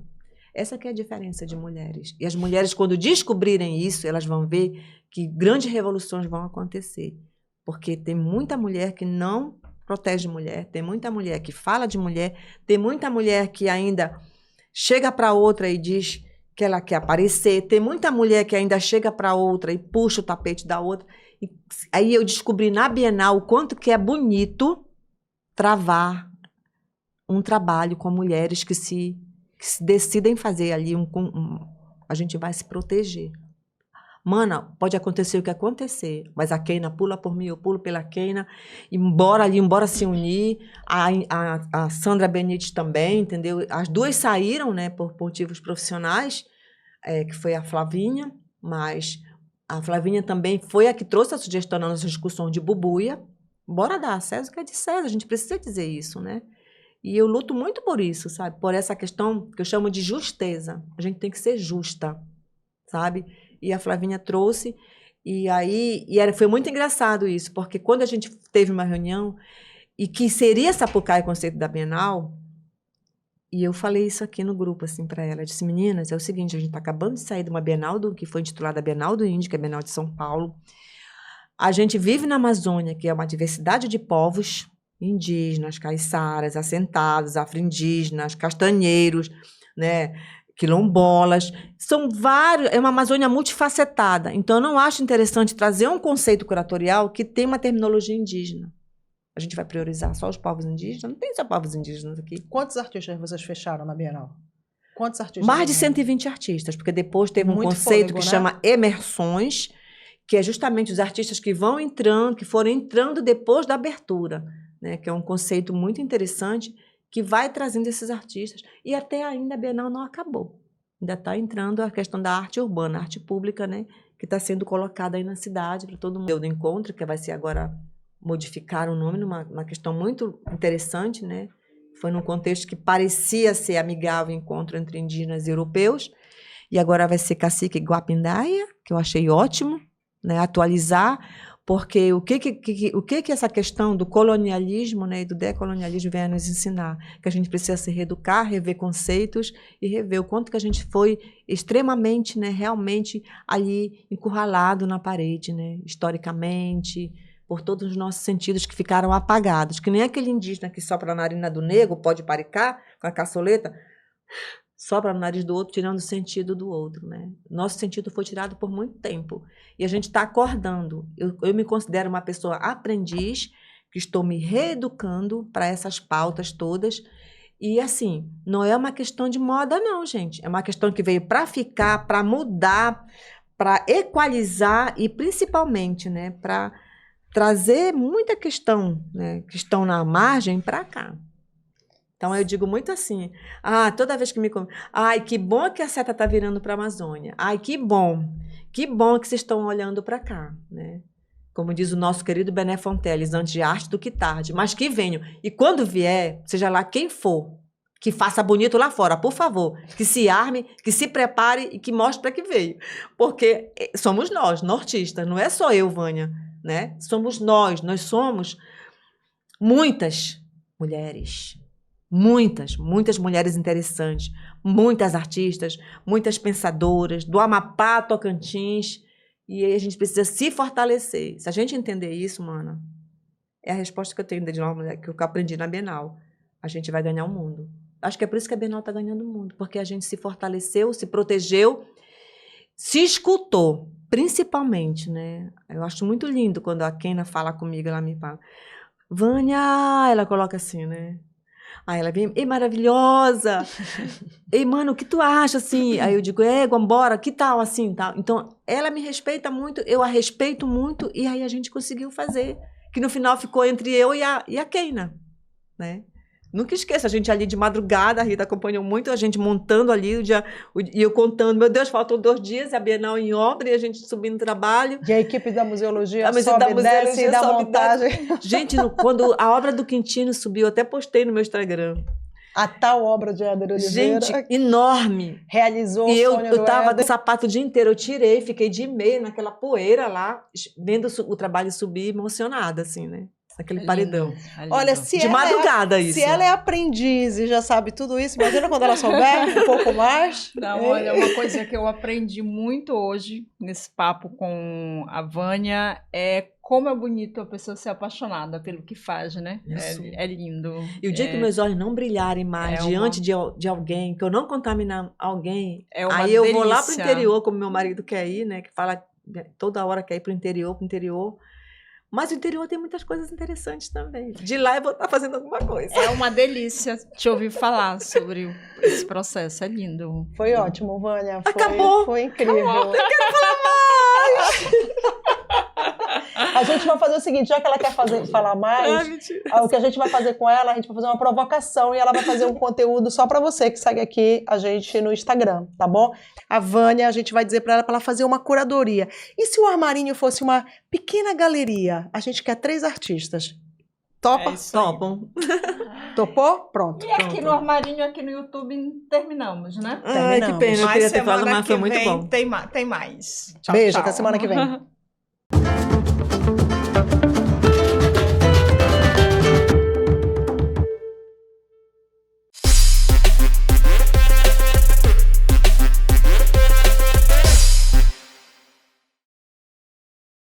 Essa que é a diferença de mulheres. E as mulheres, quando descobrirem isso, elas vão ver que grandes revoluções vão acontecer. Porque tem muita mulher que não protege mulher, tem muita mulher que fala de mulher, tem muita mulher que ainda chega para outra e diz que ela quer aparecer, tem muita mulher que ainda chega para outra e puxa o tapete da outra. E aí eu descobri na Bienal o quanto que é bonito travar um trabalho com mulheres que se decidem fazer ali a gente vai se proteger. Mana, pode acontecer o que acontecer, mas a Keina pula por mim, eu pulo pela Keina, embora se unir, a Sandra Benítez também, entendeu? As duas saíram, né, por motivos profissionais, que foi a Flavinha, mas a Flavinha também foi a que trouxe a sugestão na nossa discussão de Bubuia. Bora dar a César o que é de César, a gente precisa dizer isso, né? E eu luto muito por isso, sabe? Por essa questão que eu chamo de justeza. A gente tem que ser justa, sabe? E a Flavinha trouxe, foi muito engraçado isso, porque quando a gente teve uma reunião, e que seria Sapucaí o conceito da Bienal, e eu falei isso aqui no grupo, assim, para ela, eu disse, meninas, é o seguinte, a gente está acabando de sair de uma Bienal, que foi intitulada Bienal do Índio, que é a Bienal de São Paulo, a gente vive na Amazônia, que é uma diversidade de povos, indígenas, caiçaras, assentados, afro-indígenas, castanheiros, né, quilombolas, são vários, é uma Amazônia multifacetada. Então, eu não acho interessante trazer um conceito curatorial que tem uma terminologia indígena. A gente vai priorizar só os povos indígenas? Não tem só povos indígenas aqui. Quantos artistas vocês fecharam na Bienal? Quantos artistas? Mais de 120 artistas, porque depois teve um conceito que chama emersões, que é justamente os artistas que vão entrando, que foram entrando depois da abertura, né? Que é um conceito muito interessante, que vai trazendo esses artistas. E até ainda a Bienal não acabou. Ainda está entrando a questão da arte urbana, a arte pública, né, que está sendo colocada aí na cidade para todo mundo. O encontro, que vai ser agora modificar o nome, numa questão muito interessante, né? Foi num contexto que parecia ser amigável o encontro entre indígenas e europeus. E agora vai ser Cacique Guapindaia, que eu achei ótimo, né, atualizar, porque o que essa questão do colonialismo, né, e do decolonialismo vem a nos ensinar? Que a gente precisa se reeducar, rever conceitos e rever o quanto que a gente foi extremamente, né, realmente ali encurralado na parede, né, historicamente, por todos os nossos sentidos que ficaram apagados. Que nem aquele indígena que sopra na narina do negro, pode paricar, com a caçoleta, sopra no nariz do outro, tirando o sentido do outro, né? Nosso sentido foi tirado por muito tempo. E a gente está acordando. Eu me considero uma pessoa aprendiz, que estou me reeducando para essas pautas todas. E, assim, não é uma questão de moda, não, gente. É uma questão que veio para ficar, para mudar, para equalizar e, principalmente, né, para trazer muita questão, né, que estão na margem para cá. Então, eu digo muito assim, toda vez que me... Ai, que bom que a seta está virando para a Amazônia. Ai, que bom que vocês estão olhando para cá, né? Como diz o nosso querido Bené Fonteles, antes de arte do que tarde, mas que venham. E quando vier, seja lá quem for, que faça bonito lá fora, por favor, que se arme, que se prepare e que mostre para que veio. Porque somos nós, nortistas, não é só eu, Vânia, né? Somos nós somos muitas mulheres. Muitas mulheres interessantes, muitas artistas, muitas pensadoras, do Amapá, Tocantins, e aí a gente precisa se fortalecer. Se a gente entender isso, mana, é a resposta que eu tenho de uma mulher que eu aprendi na Bienal. A gente vai ganhar o mundo. Acho que é por isso que a Bienal está ganhando o mundo, porque a gente se fortaleceu, se protegeu, se escutou, principalmente, né? Eu acho muito lindo quando a Keina fala comigo, ela me fala, Vânia, ela coloca assim, né? Aí ela vem, ei, maravilhosa! Ei, mano, o que tu acha, assim? Aí eu digo, vambora, que tal, assim, tal? Então, ela me respeita muito, eu a respeito muito, e aí a gente conseguiu fazer. Que no final ficou entre eu e a Keina, né? Nunca esqueça, a gente ali de madrugada, a Rita acompanhou muito, a gente montando ali, e eu contando, meu Deus, faltam 2 dias, a Bienal em obra, e a gente subindo trabalho. E a equipe da museologia sobe, desce e dá montagem. Gente, quando a obra do Quintino subiu, eu até postei no meu Instagram. A tal obra de Éder Oliveira. Gente, enorme. Realizou e o sonho eu tava do com o sapato o dia inteiro, eu tirei, fiquei de meia naquela poeira lá, vendo o trabalho subir, emocionada, assim, né? naquele É paredão. lindo, é Olha, lindo. se De ela madrugada é, isso. se ela é aprendiz e já sabe tudo isso, imagina quando ela souber um pouco mais. Não, olha, uma coisa que eu aprendi muito hoje nesse papo com a Vânia é como é bonito a pessoa ser apaixonada pelo que faz, né? Isso. É lindo. E o dia que meus olhos não brilharem mais é diante de alguém, que eu não contaminar alguém, É uma aí eu vou lá pro delícia. interior, como meu marido quer ir, né? Que fala toda hora quer ir pro interior. Mas o interior tem muitas coisas interessantes também. De lá eu vou estar fazendo alguma coisa. É uma delícia te ouvir falar sobre esse processo. É lindo. Foi ótimo, Vânia. Acabou. Foi incrível. Eu quero falar mais! A gente vai fazer o seguinte, já que ela quer falar mais, mentira. o que a gente vai fazer com ela, a gente vai fazer uma provocação e ela vai fazer um conteúdo só pra você que segue aqui a gente no Instagram, tá bom? A Vânia, a gente vai dizer pra ela fazer uma curadoria. E se o Armarinho fosse uma pequena galeria? A gente quer 3 artistas. Topa? É isso aí. Topam. Topou? Pronto. E aqui no Armarinho, aqui no YouTube, terminamos, né? Ai, que pena. Eu Mas queria ter falado, semana mas foi que muito vem bom. tem mais. Tchau, Beijo, tchau. até semana que vem.